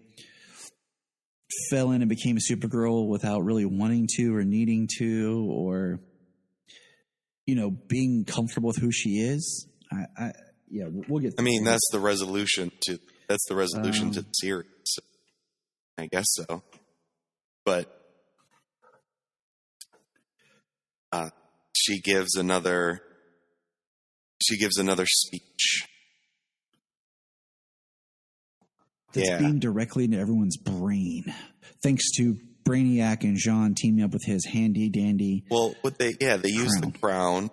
fell in and became a Supergirl without really wanting to or needing to, or, being comfortable with who she is. We'll get. I mean, that's the resolution to the series. I guess so. But she gives another speech. That's being directly into everyone's brain, thanks to Brainiac and Jean teaming up with his handy dandy. Well, they used the crown.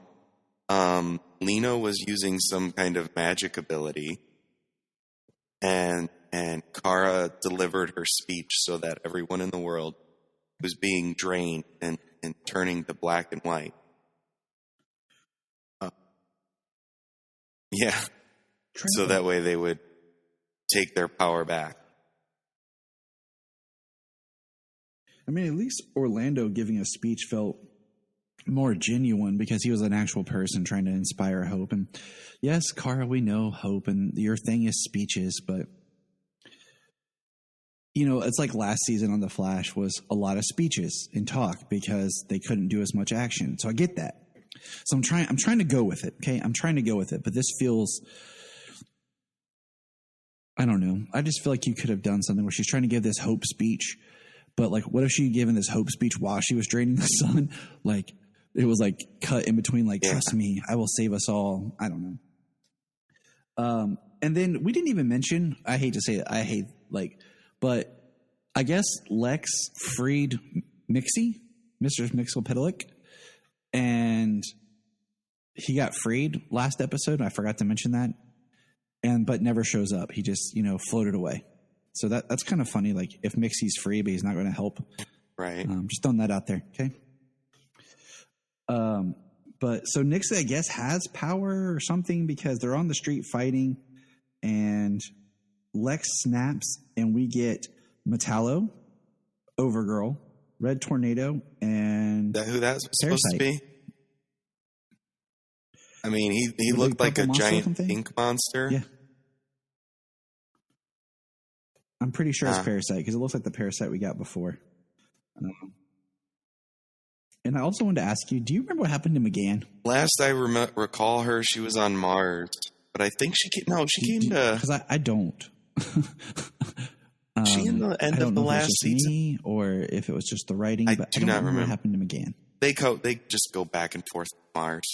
Lena was using some kind of magic ability, and Kara delivered her speech so that everyone in the world was being drained and turning to black and white. So that way they would take their power back. I mean, at least Orlando giving a speech felt more genuine because he was an actual person trying to inspire hope. And yes, Kara, we know hope and your thing is speeches, but it's like last season on The Flash was a lot of speeches and talk because they couldn't do as much action. So I get that. So I'm trying to go with it. Okay. I'm trying to go with it, but this feels, I don't know. I just feel like you could have done something where she's trying to give this hope speech, but like, what if she had given this hope speech while she was draining the sun? Like, it was like cut in between, like, trust me, I will save us all. I don't know. And then we didn't even mention, I hate to say it, but I guess Lex freed Mixie, Mr. Mxyzptlk, and he got freed last episode. I forgot to mention that. But never shows up. He just, floated away. So that's kind of funny. Like, if Mixie's free, but he's not going to help. Right. Just throwing that out there. Okay. But so Nixie, I guess, has power or something because they're on the street fighting and Lex snaps and we get Metallo, Overgirl, Red Tornado, and that who that's Parasite. Supposed to be? I mean, he looked like a giant pink monster. Yeah. I'm pretty sure it's Parasite because it looks like the Parasite we got before. And I also wanted to ask you, do you remember what happened to McGann? Last I recall her, she was on Mars. But I think she came to... Because I don't. She in the end of the last season? Me, or if it was just the writing. I don't not remember what happened to McGann. They just go back and forth to Mars.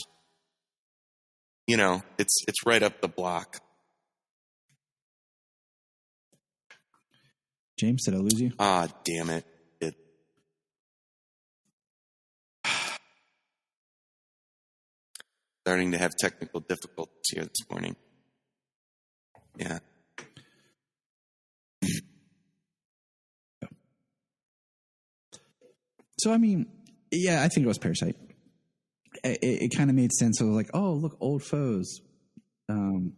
It's right up the block. James, did I lose you? Ah, damn it. Starting to have technical difficulties here this morning. Yeah. So, I mean, I think it was Parasite. It kind of made sense. I was like, oh, look, old foes. And,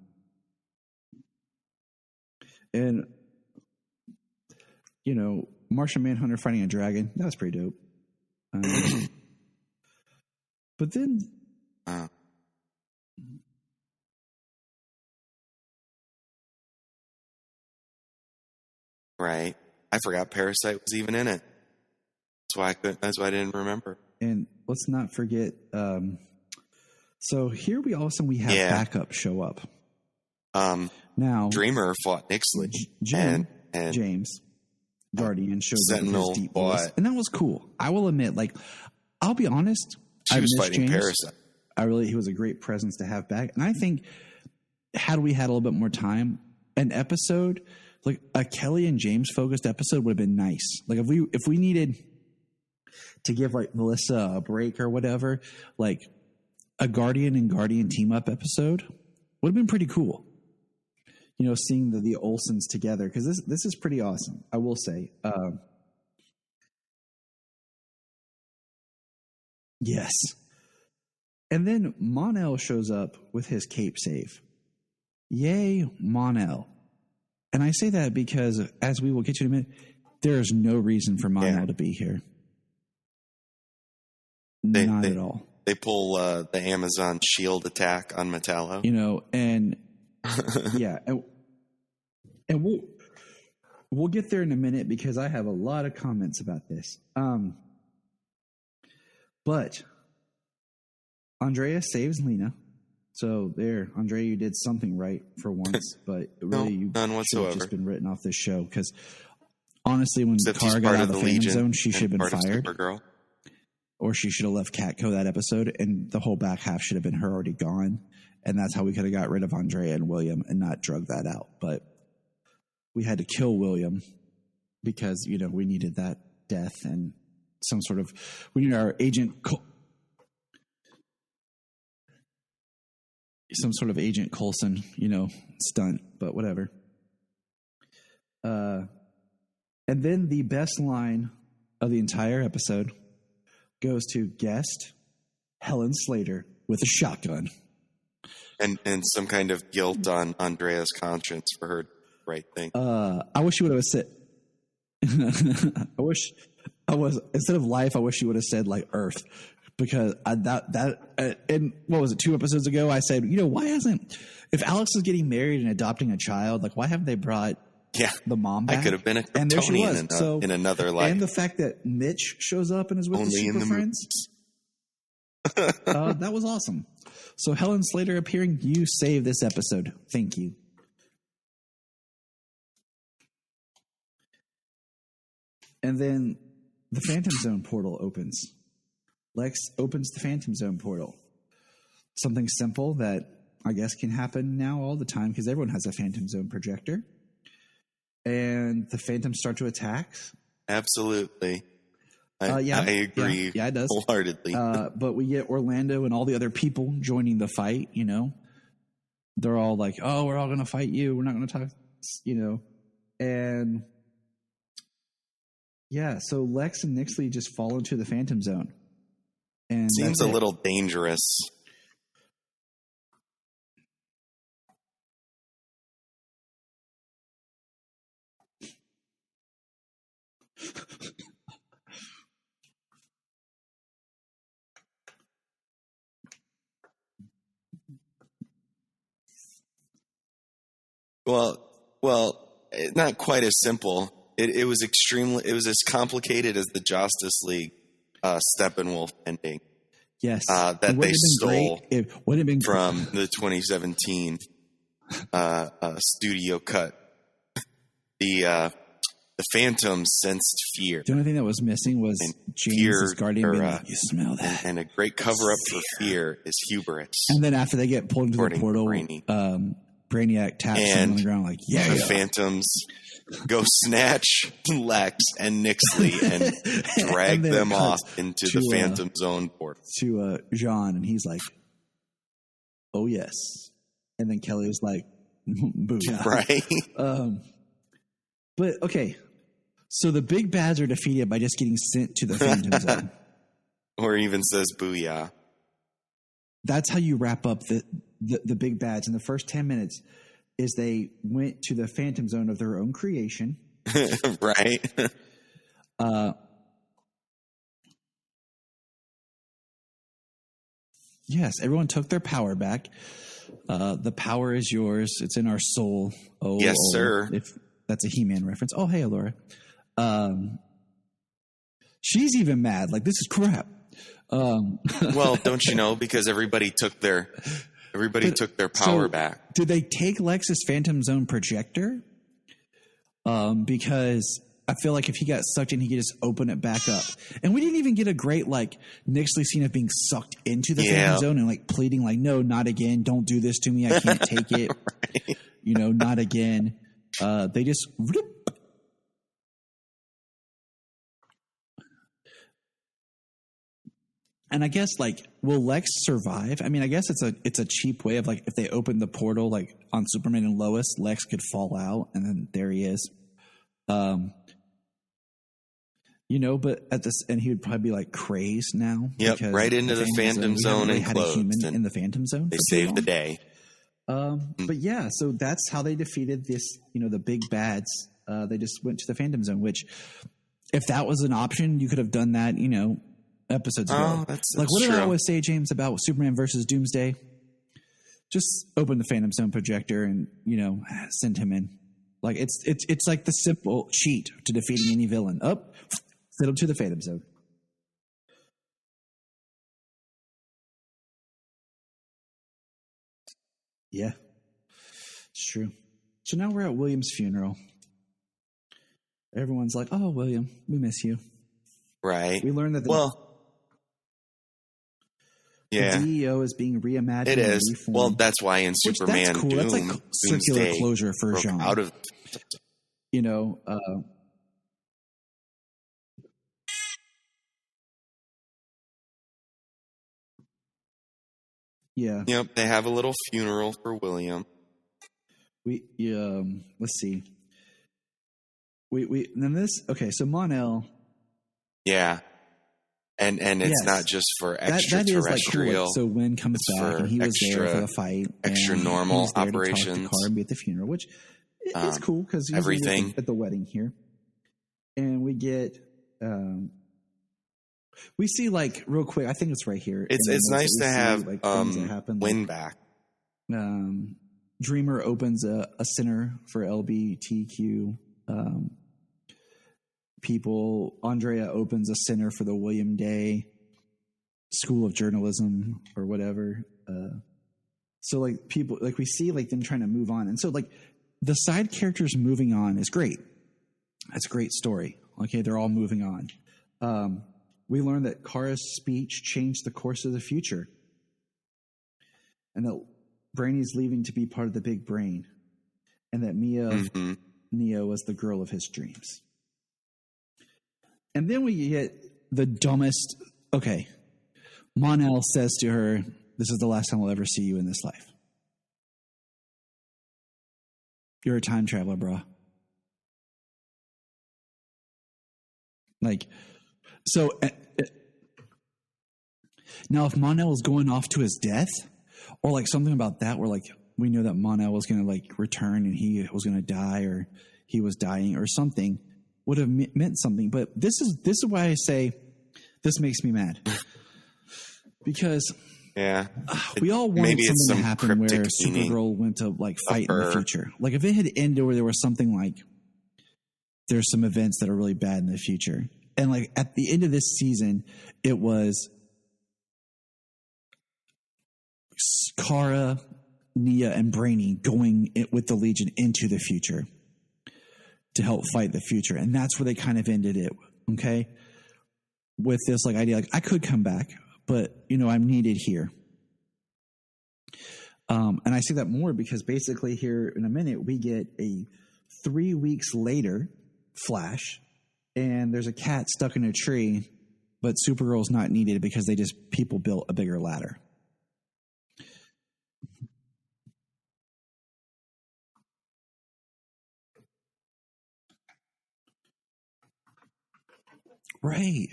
Martian Manhunter fighting a dragon. That was pretty dope. But then... Right. I forgot Parasite was even in it. That's why I didn't remember. And let's not forget. So here we all of a sudden we have backup show up. Now Dreamer fought Nixley and and James Guardian showed Sentinel his deep voice, and that was cool. I will admit, I'll be honest. She was fighting James. Parasite. He was a great presence to have back, and I think had we had a little bit more time, an episode like a Kelly and James focused episode would have been nice. Like if we needed to give like Melissa a break or whatever, like a Guardian and Guardian team up episode would have been pretty cool. Seeing the Olsens together, because this is pretty awesome. I will say, yes. And then Mon-El shows up with his cape save. Yay, Mon-El. And I say that because, as we will get to in a minute, there is no reason for Mon-El to be here. Not at all. They pull the Amazon shield attack on Metallo. And yeah. And we'll get there in a minute because I have a lot of comments about this. But Andrea saves Lena. So there, Andrea, you did something right for once, but really you should have just been written off this show because honestly, when Kara got out of the Phantom Zone, she should have been fired. Or she should have left Catco that episode, and the whole back half should have been her already gone. And that's how we could have got rid of Andrea and William and not drug that out. But we had to kill William because, we needed that death and some sort of, we need our Agent some sort of Agent Coulson, stunt, but whatever. And then the best line of the entire episode goes to guest Helen Slater with a shotgun. And some kind of guilt on Andrea's conscience for her right thing. I wish you would have said, instead of life, I wish you would have said like Earth. Because and what was it, 2 episodes ago, I said, why if Alex is getting married and adopting a child, like why haven't they brought the mom back? I could have been a and there she was. in another life. And the fact that Mitch shows up and is with Only the Super Friends. That was awesome. So Helen Slater appearing, you saved this episode. Thank you. And then the Phantom Zone portal opens. Lex opens the Phantom Zone portal. Something simple that I guess can happen now all the time because everyone has a Phantom Zone projector. And the Phantoms start to attack. Absolutely. I agree. Yeah, it does. Wholeheartedly. But we get Orlando and all the other people joining the fight, They're all like, oh, we're all going to fight you. We're not going to talk, And yeah, so Lex and Nixley just fall into the Phantom Zone. And seems a little dangerous. Well, not quite as simple. It was as complicated as the Justice League Steppenwolf ending. Yes. That they stole from the 2017 studio cut. The Phantom sensed fear. The only thing that was missing was James' guardian being like, you smell that. And a great cover-up for fear is hubris. And then after they get pulled into the portal, Brainiac taps him on the ground like, the Phantoms go snatch Lex and Nixley and drag them off into the Phantom Zone portal. To Jean, and he's like, oh, yes. And then Kelly was like, booyah. Right. But, okay. So the big bads are defeated by just getting sent to the Phantom Zone. Or even says booyah. That's how you wrap up the big bads. In the first 10 minutes is they went to the Phantom Zone of their own creation. Right. Yes, everyone took their power back. The power is yours. It's in our soul. Oh, yes, sir. If that's a He-Man reference. Oh, hey, Laura. She's even mad. Like, this is crap. Well, don't you know? Because everybody took their power back. Did they take Lex's Phantom Zone projector? Because I feel like if he got sucked in, he could just open it back up. And we didn't even get a great Nixley scene of being sucked into the Phantom Zone and pleading no, not again. Don't do this to me. I can't take it. Right. Not again. They just. And I guess will Lex survive? I mean, I guess it's a cheap way of if they open the portal on Superman and Lois, Lex could fall out and then there he is. But at this, and he would probably be like crazed now. Yep, right into the Phantom Zone and had a human closed. in the Phantom Zone. They saved the day. But yeah, so that's how they defeated this, the big bads. They just went to the Phantom Zone, which if that was an option, you could have done that, episodes ago. That's what did true. I always say, James, about Superman versus Doomsday? Just open the Phantom Zone projector and, send him in. Like it's like the simple cheat to defeating any villain. Send him to the Phantom Zone. Yeah, it's true. So now we're at William's funeral. Everyone's like, "Oh, William, we miss you." Right. We learned that the DEO is being reimagined. It is. And reformed, well, that's why in Superman, that's cool. Doom, That's like circular Doomsday closure for broke Jean. out of. Yeah. Yep. They have a little funeral for William. Let's see. Then this. Okay, so Mon-El. Yeah. And it's not just for extraterrestrial. That is like cool. So Wynn comes back and he was there for the fight. Extra normal operations. To talk to Kara and be at the funeral, which is cool because he's everything at the wedding here. And we get, we see like real quick. I think it's right here. It's nice to have Wynn like, back. Dreamer opens a center for LGBTQ people. Andrea opens a center for the William Day School of Journalism or whatever. So like people, like we see like them trying to move on. And so like the side characters moving on is great. That's a great story. Okay. They're all moving on. We learned that Kara's speech changed the course of the future and that Brainy's leaving to be part of the big brain and that Mia Neo was the girl of his dreams. And then we get the dumbest. Okay. Mon-El says to her, "This is the last time I'll ever see you in this life. You're a time traveler, bro." Like, so now if Mon-El is going off to his death or like something about that, where like we know that Mon-El was going to like return and he was going to die or he was dying or something, would have meant something. But this is why I say this makes me mad. Because we all wanted something to happen where Supergirl went to like fight in the future. Like if it had ended where there was something like there's some events that are really bad in the future. And like at the end of this season, it was Kara, Nia, and Brainy going with the Legion into the future to help fight the future. And that's where they kind of ended it. Okay. With this like idea, like I could come back, but I'm needed here. And I see that more because basically here in a minute, we get a 3 weeks later flash and there's a cat stuck in a tree, but Supergirl's not needed because people built a bigger ladder. Right.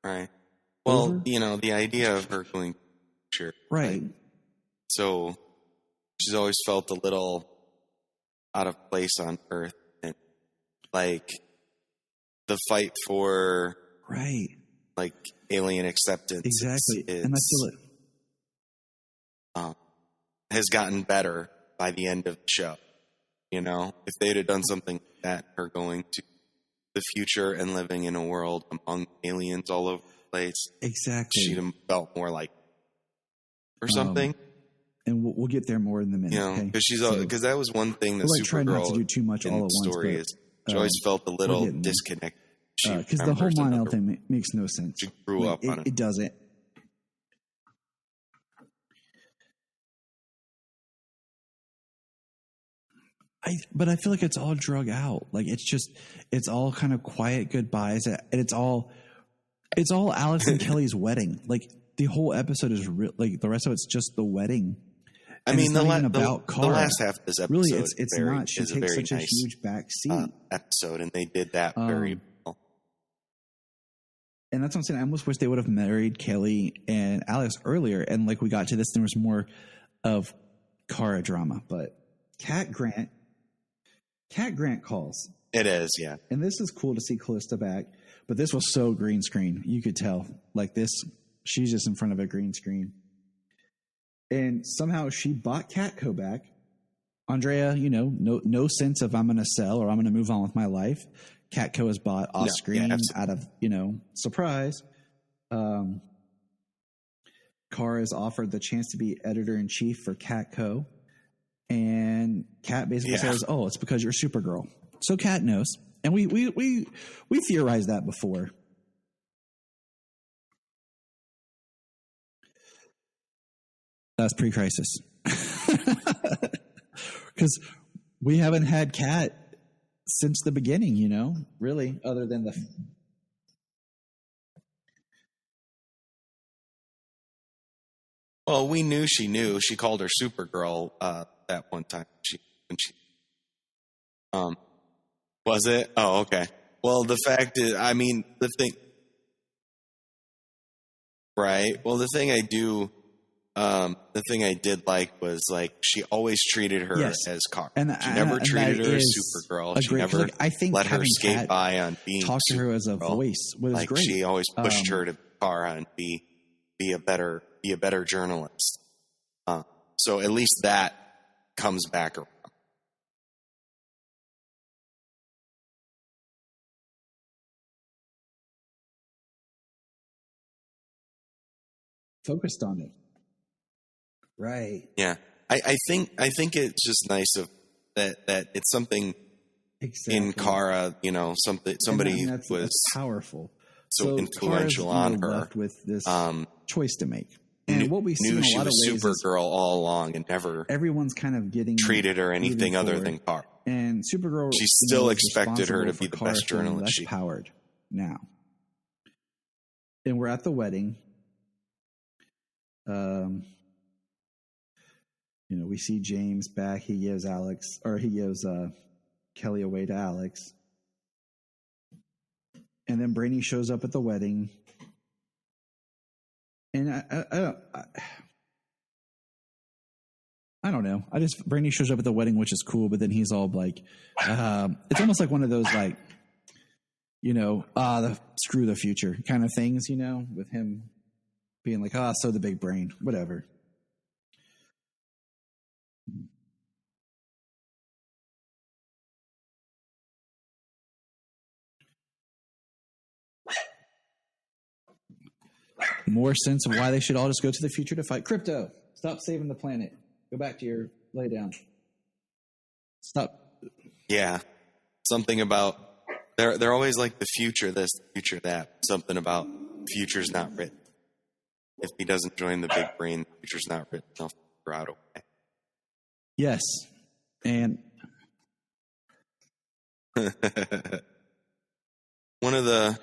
Right. Well, the idea of her going sure. Right. So she's always felt a little out of place on Earth. And like the fight for like alien acceptance. Exactly. And I feel it. Has gotten better by the end of the show. If they'd have done something like that, her going to the future and living in a world among aliens all over the place. Exactly. She'd have felt more like or something. And we'll get there more in the minute. Because that was one thing that Supergirl try not to do too much all at once. Story is she always felt a little disconnected. Because the whole Mon-El thing makes no sense. She grew up on it. It doesn't. But I feel like it's all drug out. Like it's all kind of quiet goodbyes, and it's all Alex and Kelly's wedding. Like the whole episode is like the rest of it's just the wedding, I And mean, it's the, not even the about Kara. last half of this episode Really, it's not. She is a takes very such a nice huge back seat. episode, and they did that very well. And that's what I'm saying. I almost wish they would have married Kelly and Alex earlier. And like we got to this, there was more of Kara drama. But Cat Grant calls. It is, yeah. And this is cool to see Callista back. But this was so green screen. You could tell. Like this, she's just in front of a green screen. And somehow she bought Catco back. Andrea, no sense of I'm going to sell or I'm going to move on with my life. Catco is bought off screen out of, surprise. Kara is offered the chance to be editor-in-chief for Catco. And Cat basically says, "Oh, it's because you're Supergirl." So Cat knows. And we theorized that before. That's pre-crisis. Because we haven't had Cat since the beginning, really, other than the... Well, we knew she knew. She called her Supergirl that one time. Was it? Oh, okay. Well, the fact is, I mean, the thing... Right? Well, the thing I did like was like she always treated her as Kara. She never treated her as Supergirl. She never let her skate by on being talk to her as a Supergirl. Voice was like great. She always pushed her to be Kara and be a better journalist. So at least that comes back around. Focused on it. Right. Yeah. I think it's just nice that it's something in Kara, somebody that's was powerful. So influential on her. Left with this choice to make. And what we see in a she lot of was ways Supergirl all along and never everyone's kind of getting treated her anything other than Kara. And Supergirl, she still expected her to be the best journalist. Less powered now. And we're at the wedding. We see James back. He gives Kelly away to Alex. And then Brainy shows up at the wedding. And I don't know. Brainy shows up at the wedding, which is cool, but then he's all like, it's almost like one of those like, screw the future kind of things, with him being like, so the big brain, whatever. More sense of why they should all just go to the future to fight Krypto. Stop saving the planet. Go back to your lay down. Stop. Yeah. Something about they're always like the future this, the future that. Something about future's not written. If he doesn't join the big brain, the future's not written. They'll figure out a way. Yes. And one of the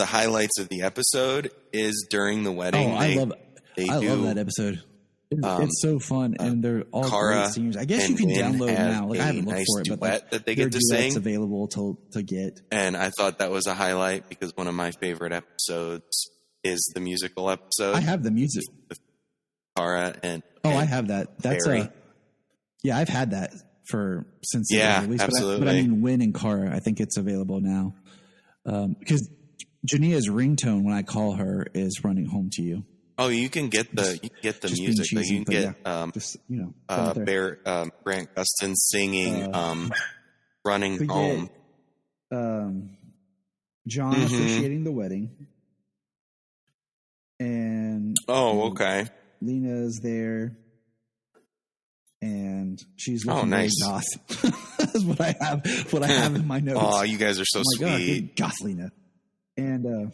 highlights of the episode is during the wedding. I love that episode. It's so fun, and they're all Kara great singers. I guess you can download now. Like, I haven't looked for it, but that they get to sing available to get. And I thought that was a highlight because one of my favorite episodes is the musical episode. I have the music. Kara and I have that. That's Barry. I've had that since it was released. Absolutely. But I mean, Win and Kara, I think it's available now because Jania's ringtone when I call her is "Running Home to You." Oh, you can get the music. Cheesy, you can get Grant Gustin singing "Running Home." John officiating the wedding, and okay. Lena's there, and she's looking nice. very goth. That's what I have. What I have in my notes. Oh, you guys are so sweet. God, goth Lena, and.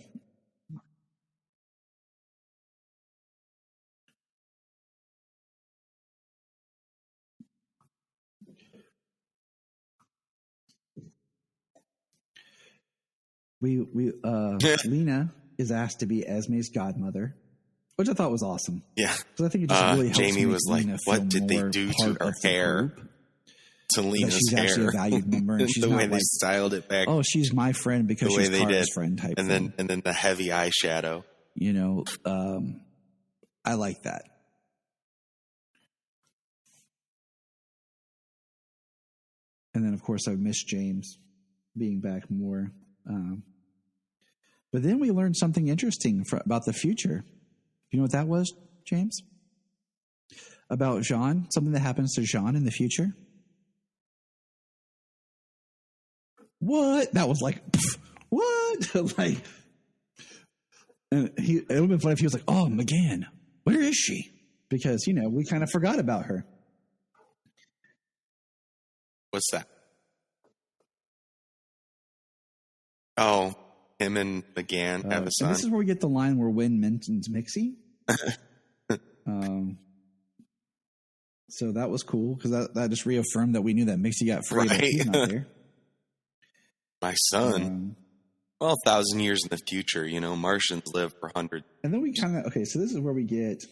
Lena is asked to be Esme's godmother, which I thought was awesome. Yeah. Because I think it just really helps Jamie make was like, Lena what feel did they more do part to her of the hair? group, To that Lena's she's hair. actually a valued member, and she's the not way they like, styled it back. oh, she's my friend because the way she's they Kara's did. friend type and thing. then the heavy eyeshadow. You know, I like that. And then, of course, I miss James being back more. But then we learned something interesting about the future. You know what that was, James? About Jean, something that happens to Jean in the future. What? That was like, what? Like, and it would have been funny if he was like, oh, McGann, where is she? Because, you know, we kind of forgot about her. What's that? Oh, him and McGann have a son. And this is where we get the line where Wynn mentions Mixie. So that was cool because that just reaffirmed that we knew that Mixie got free, but he's not there. My son. Well, 1,000 years in the future, you know, Martians live for hundreds. And then we kind of, okay, so this is where we get,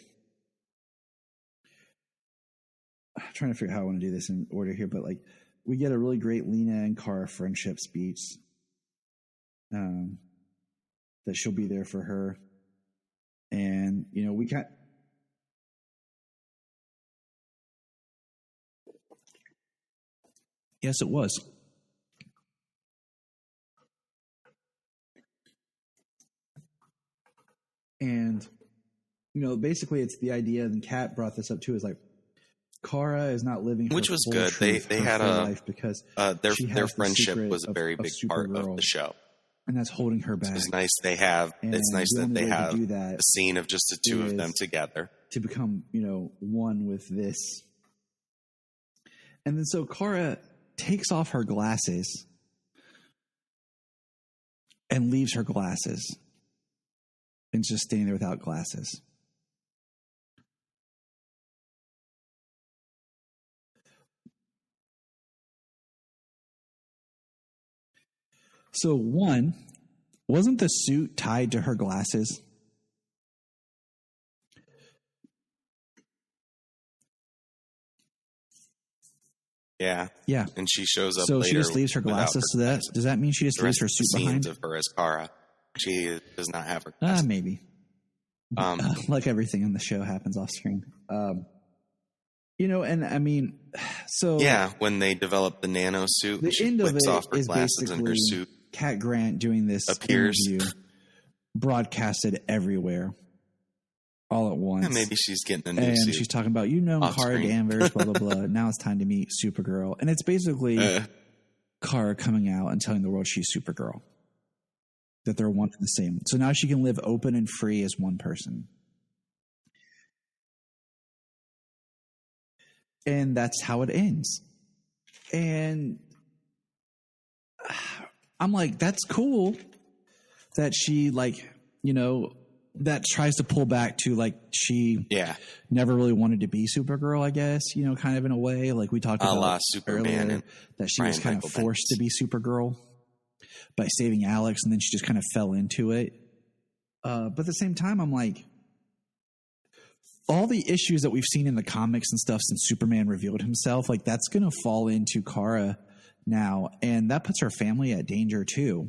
I'm trying to figure out how I want to do this in order here, but like we get a really great Lena and Kara friendship speech. That she'll be there for her. And, you know, we got. Yes, it was. And, you know, basically it's the idea, and Kat brought this up too, is like, Kara is not living her which was full good. Truth, They her had full a life because their friendship was a very big part of the show, and that's holding her back. It's nice they have. And it's nice the that only they way to have do that a scene of just the two of them together to become, you know, one with this. And then so Kara takes off her glasses and leaves her glasses and just standing there without glasses. So one, wasn't the suit tied to her glasses? Yeah. Yeah. And she shows up so later. she just leaves her glasses. So does that mean she just leaves her suit behind? Of her as Kara. She does not have her glasses. Maybe. Like everything in the show happens off screen. You know, and I mean, so yeah, when they develop the nano suit, the she end of flicks it off her is glasses and her suit. Cat Grant doing this appears interview, broadcasted everywhere, all at once. Yeah, maybe she's getting a new and suit. She's talking about, you know, Kara Danvers, blah blah blah. Now it's time to meet Supergirl, and it's basically Kara coming out and telling the world she's Supergirl, that they're one and the same. So now she can live open and free as one person. And that's how it ends. And I'm like, that's cool that she, like, you know, that tries to pull back to, like, she never really wanted to be Supergirl, I guess, you know, kind of in a way. Like we talked about Superman earlier, that she was kind of forced to be Supergirl by saving Alex, and then she just kind of fell into it. But at the same time, I'm like, all the issues that we've seen in the comics and stuff since Superman revealed himself, like that's going to fall into Kara now. And that puts her family at danger too.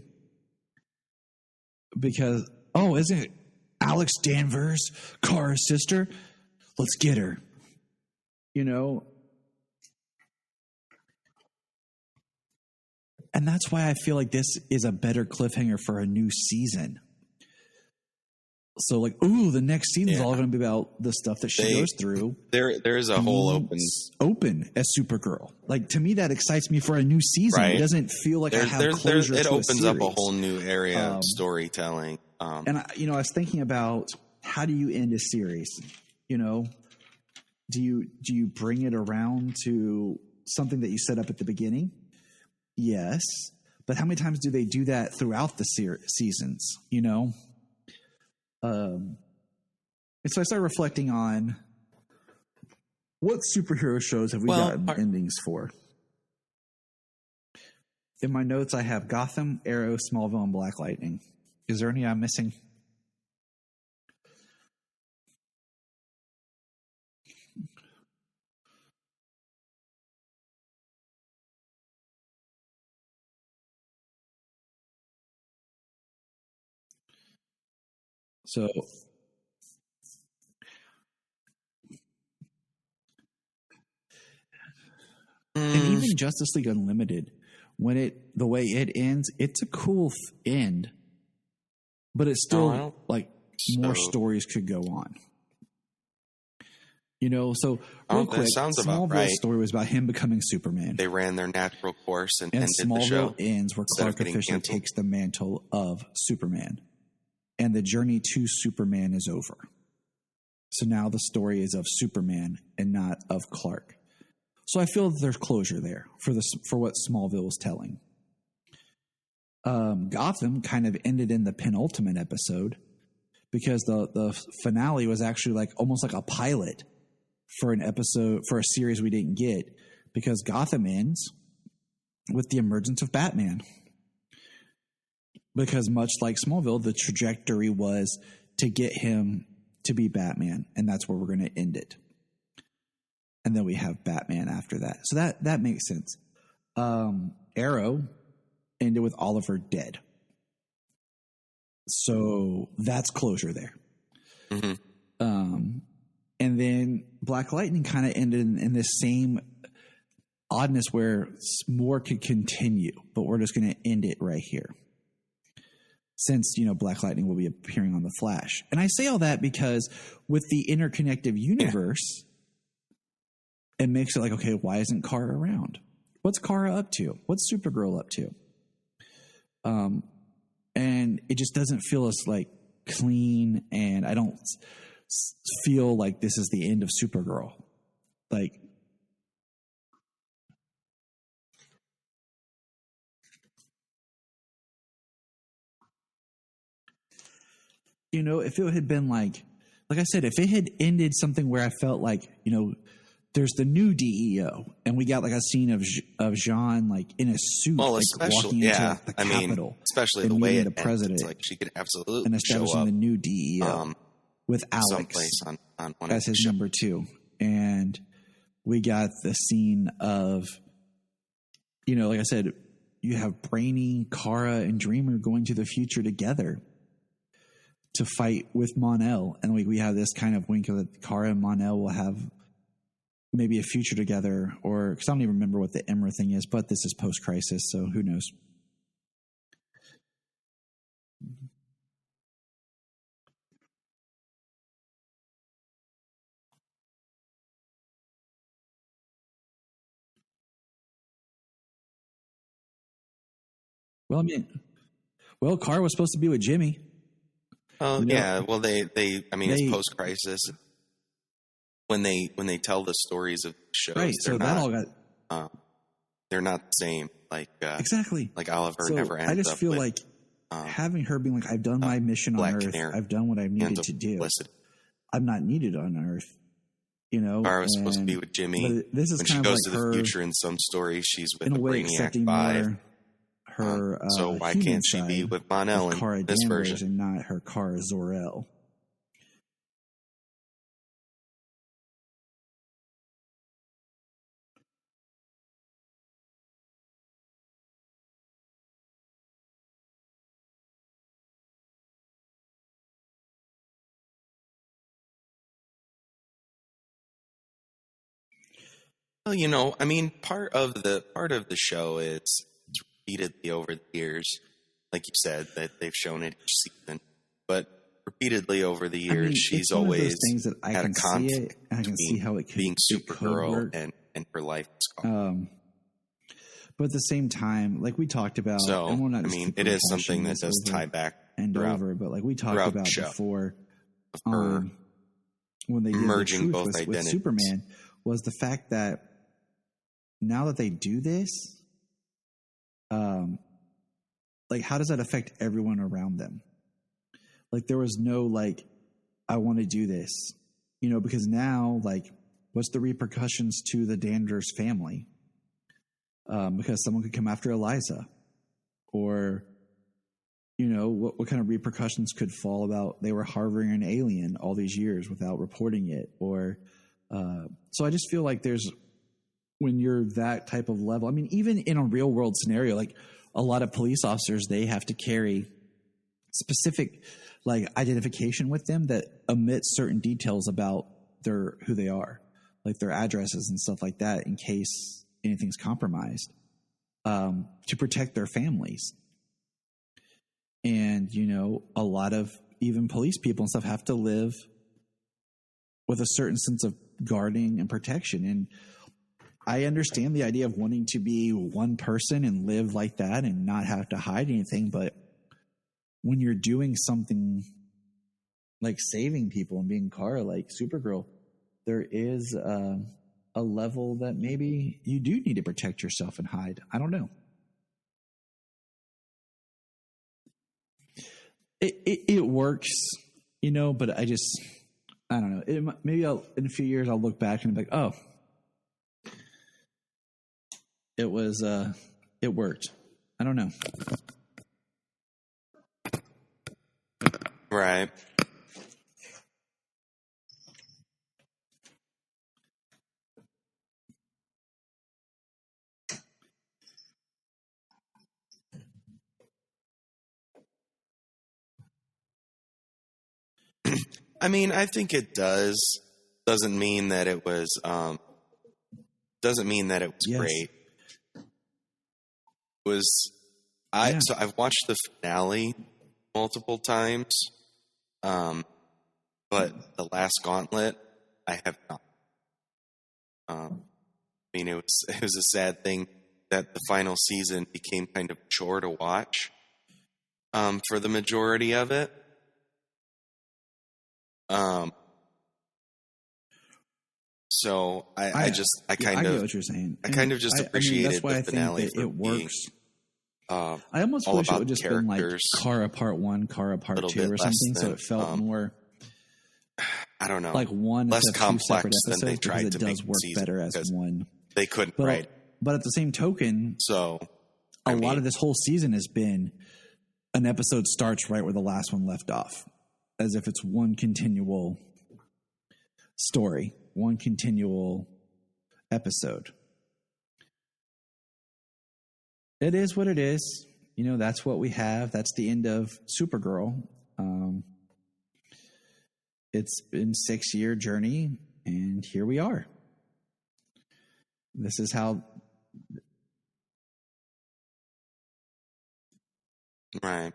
Because, isn't it Alex Danvers, Kara's sister? Let's get her. You know? And that's why I feel like this is a better cliffhanger for a new season. So, like, the next season is all going to be about the stuff that she goes through. There is a whole open as Supergirl. Like, to me, that excites me for a new season. Right. It doesn't feel like I have closure to a series. It opens up a whole new area of storytelling. And I was thinking about, how do you end a series? You know, do you bring it around to something that you set up at the beginning? Yes, but how many times do they do that throughout the seasons? You know. And so I started reflecting on what superhero shows have we gotten endings for. In my notes, I have Gotham, Arrow, Smallville, and Black Lightning. Is there any I'm missing? So and even Justice League Unlimited, the way it ends, it's a cool end, but it's still more stories could go on. So real quick, Smallville's story was about him becoming Superman. They ran their natural course and ended Smallville the show. Ends where Clark officially takes the mantle of Superman, and the journey to Superman is over. So now the story is of Superman and not of Clark. So I feel that there's closure there for what Smallville was telling. Gotham kind of ended in the penultimate episode because the finale was actually almost like a pilot for an episode, for a series we didn't get, because Gotham ends with the emergence of Batman. Because much like Smallville, the trajectory was to get him to be Batman, and that's where we're going to end it. And then we have Batman after that. So that makes sense. Arrow ended with Oliver dead. So that's closure there. Mm-hmm. And then Black Lightning kind of ended in this same oddness where more could continue, but we're just going to end it right here. Since, Black Lightning will be appearing on The Flash. And I say all that because with the interconnected universe, it makes it okay, why isn't Kara around? What's Kara up to? What's Supergirl up to? And it just doesn't feel as clean, and I don't feel like this is the end of Supergirl. If it had been like I said, if it had ended something where I felt there's the new DEO, and we got a scene of Jean in a suit, walking into the Capitol, especially the way the president, she could absolutely and establishing show up, the new DEO with Alex on one as his number 2, and we got the scene of, like I said, you have Brainy, Kara, and Dreamer going to the future together to fight with Mon-El, and we have this kind of wink that Kara and Mon-El will have maybe a future together, or because I don't even remember what the Emra thing is, but this is post-crisis, so who knows? Well, Kara was supposed to be with Jimmy. Oh, yeah. Well, it's post-crisis. When they tell the stories of shows, right? So that all got. They're not the same. Exactly. Oliver never ends up. I just feel like having her being I've done my mission on Earth. Canary. I've done what I've needed to do. I'm not needed on Earth. Kara was supposed to be with Jimmy. This is when kind she of goes to her, the future in some stories, she's with in the a way Brainiac 5. Her so why can't she be with Mon-El in Kara this Danvers version and not her Kara Zor-El? Well, part of the show is repeatedly over the years, like you said, that they've shown it each season, but repeatedly over the years, she's always things that I had can a conflict see it, and I can see how it could, being Supergirl and her life. But at the same time, we talked about, so and we're not it is something that does tie back and over, but we talked about before, of her when they did merging the truth both with Superman, was the fact that now that they do this, how does that affect everyone around them? There was no I want to do this, because now what's the repercussions to the Danvers family? Because someone could come after Eliza, or what kind of repercussions could fall about they were harboring an alien all these years without reporting it, or so I just feel there's, when you're that type of level, even in a real world scenario, a lot of police officers, they have to carry specific like identification with them that omits certain details about who they are, like their addresses and stuff like that, in case anything's compromised, to protect their families. And, a lot of even police people and stuff have to live with a certain sense of guarding and protection. And I understand the idea of wanting to be one person and live like that and not have to hide anything. But when you're doing something like saving people and being Kara, like Supergirl, there is a level that maybe you do need to protect yourself and hide. I don't know. It works, but I don't know. Maybe in a few years I'll look back and be like, oh, it worked. I don't know. Right. I mean, I think it does. Doesn't mean that it was. Doesn't mean that it was great. So I've watched the finale multiple times, but the Last Gauntlet I have not. I mean, it was a sad thing that the final season became kind of a chore to watch for the majority of it. So I get what you're saying. I kind of just appreciated that's why the finale. I think that it works. I almost wish it would just been like Kara Part 1, Kara Part 2 or something, so it felt more. I don't know, like one less complex than they tried to make. It does work better as one. They couldn't, right? But at the same token, a lot of this whole season has been an episode starts right where the last one left off, as if it's one continual story, one continual episode. It is what it is. That's what we have. That's the end of Supergirl. It's been a 6-year journey, and here we are. This is how. Right.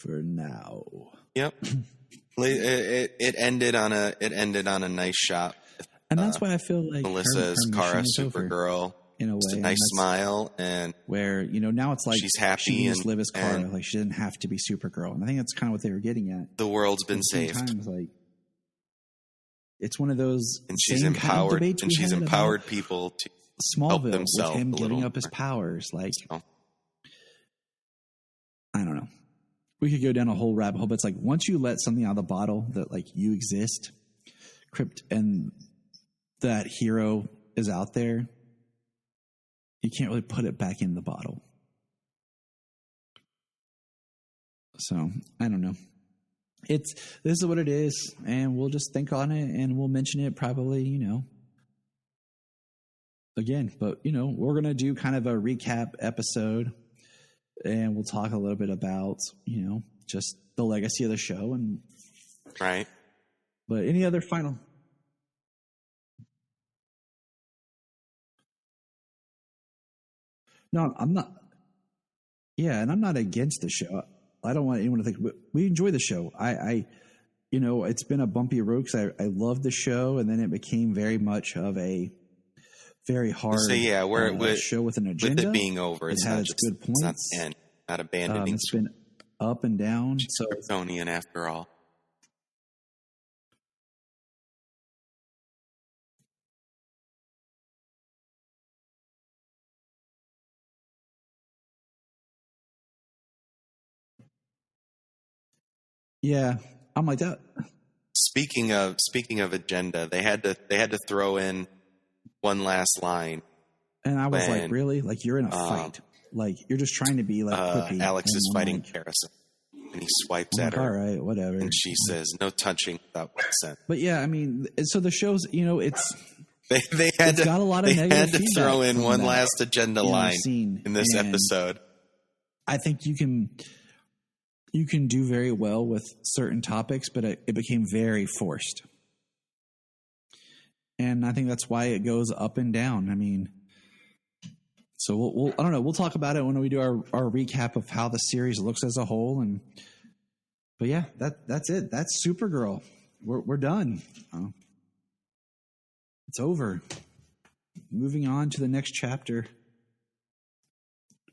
For now. Yep. It ended on a nice shot. And that's why I feel like Melissa is Kara, Supergirl. In a way, just a nice smile, and where now it's like she's happy she can and just live as Kara, like she doesn't have to be Supergirl. And I think that's kind of what they were getting at. The world's been saved. Times, like it's one of those, and she's empowered, and she's empowered people to help themselves. With him giving up his powers, like I don't know. We could go down a whole rabbit hole, but it's like once you let something out of the bottle that like you exist, and that hero is out there, you can't really put it back in the bottle. So I don't know. This is what it is, and we'll just think on it, and we'll mention it probably, again. But we're gonna do kind of a recap episode. And we'll talk a little bit about, just the legacy of the show and right. But any other final? No, I'm not. Yeah, and I'm not against the show. I don't want anyone to think we enjoy the show. It's been a bumpy road because I love the show, and then it became very much of a very hard show with an agenda. With it being over, it's not just good points. It's not abandoning. It's been up and down. So Kryptonian after all. Yeah, I'm like that. Speaking of agenda, they had to throw in one last line. And I was like, really? Like, you're in a fight. Like, you're just trying to be like quippy. Alex is fighting Harrison. And he swipes at her. All right, whatever. And she says, "No touching without consent." But yeah, I mean, so the show's, it's they had to, got a lot of they negative had to feedback throw in from one that, last agenda line scene. in this And episode. I think you can do very well with certain topics, but it became very forced. And I think that's why it goes up and down. I mean, so we'll I don't know. We'll talk about it when we do our recap of how the series looks as a whole. But yeah, that's it. That's Supergirl. We're done. It's over. Moving on to the next chapter,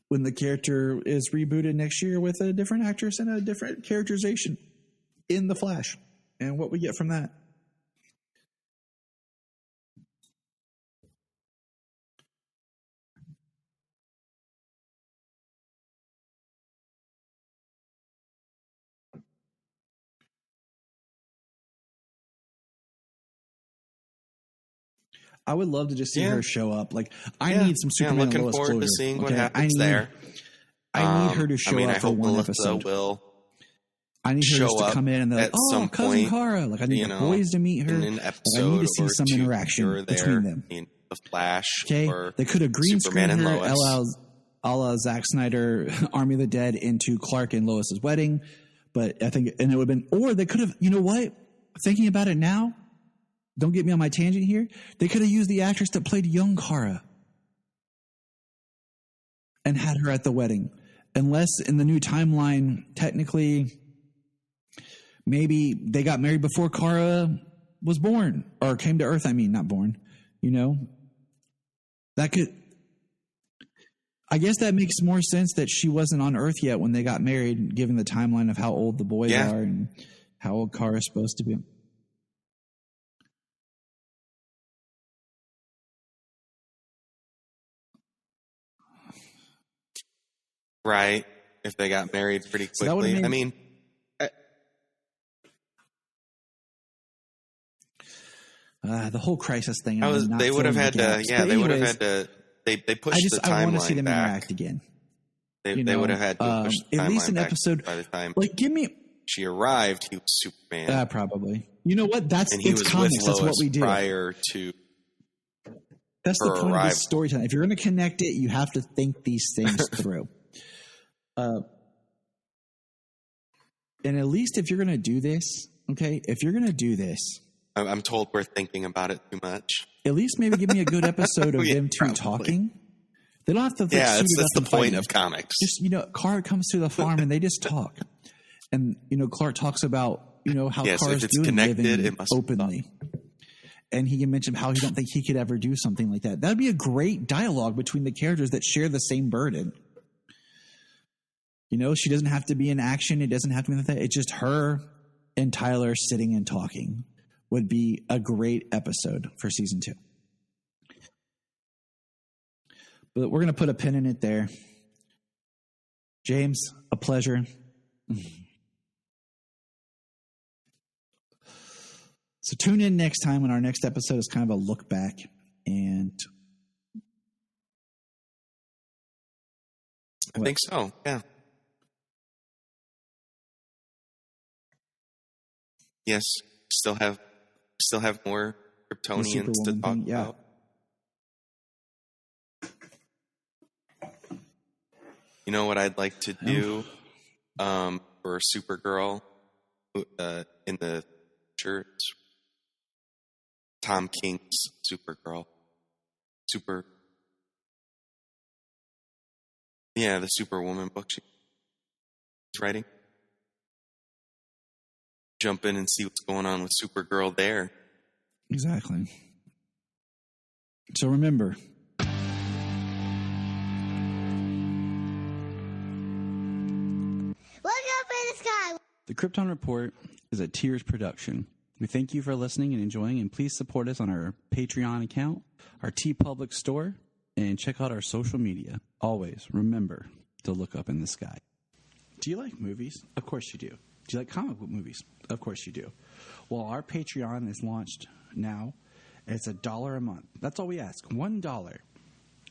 when the character is rebooted next year with a different actress and a different characterization in The Flash, and what we get from that. I would love to just see her show up. Like, I need some Superman and looking Lois forward closure. to seeing what happens there. I need her to show up I for hope one Melissa episode. will I need her just to come in and they're like, some cousin point, Kara. Like, I need the boys to meet her. in an Like, episode I need to see or some two interaction between them. In The Flash, Okay, or they could have green Superman screened and her Lois. a la Zack Snyder Army of the Dead into Clark and Lois's wedding, but I think, and it would have been, or they could have, you know what? Thinking about it now, don't get me on my tangent here. They could have used the actress that played young Kara and had her at the wedding. Unless in the new timeline, technically, maybe they got married before Kara was born or came to Earth. I mean, not born, that could, I guess that makes more sense that she wasn't on Earth yet when they got married, given the timeline of how old the boys are and how old Kara's supposed to be. Right. If they got married pretty So quickly. I mean, the whole crisis thing. they would have had to. Yeah, they would have had to. They pushed the timeline I want to see them back. interact again. They would have had to push the timeline at least an back episode. By the time give me. She arrived, he was Superman. Probably. You know what? And he was comics. with That's Lois what we do. prior to. That's the point arrival. of this storytelling. If you're going to connect it, you have to think these things through. And at least if you're going to do this, okay, I'm told we're thinking about it too much. At least maybe give me a good episode of them two probably. Talking. They don't have to. That's the point of comics. Just Kara comes to the farm and they just talk, and Clark talks about how Kara's doing connected, living it must openly, and he can mention how he don't think he could ever do something like that. That'd be a great dialogue between the characters that share the same burden. She doesn't have to be in action. It doesn't have to be like that. It's just her and Tyler sitting and talking. Would be a great episode for season 2. But we're going to put a pin in it there. James, a pleasure. So tune in next time when our next episode is kind of a look back. And I think so, yeah. Yes, still have more Kryptonians to talk about. You know what I'd like to do for Supergirl in the church? Tom King's Supergirl. The Superwoman book she's writing. Jump in and see what's going on with Supergirl there. Exactly. So remember, Look up in the sky. the Krypton Report is a Tears production. We thank you for listening and enjoying, and please support us on our Patreon account, our TeePublic store, and check out our social media. Always remember to look up in the sky. Do you like movies? Of course you do. Do you like comic book movies? Of course you do. Well, our Patreon is launched now. It's $1 a month. That's all we ask. $1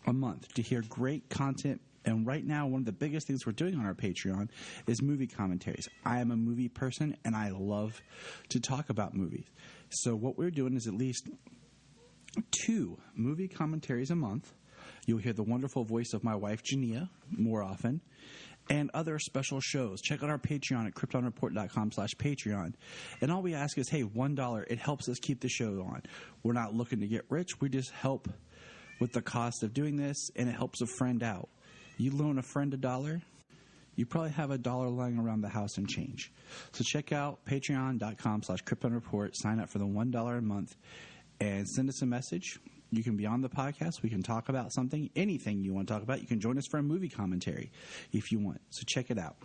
a month to hear great content And right now, one of the biggest things we're doing on our Patreon is movie commentaries. I am a movie person, and I love to talk about movies. So what we're doing is at least 2 movie commentaries a month. You'll hear the wonderful voice of my wife, Jania, more often, and other special shows. Check out our Patreon at kryptonreport.com/Patreon. And all we ask is, hey, $1, it helps us keep the show on. We're not looking to get rich. We just help with the cost of doing this, and it helps a friend out. You loan a friend $1, you probably have $1 lying around the house and change. So check out patreon.com/kryptonreport. Sign up for the $1 a month and send us a message. You can be on the podcast. We can talk about something, anything you want to talk about. You can join us for a movie commentary if you want. So check it out.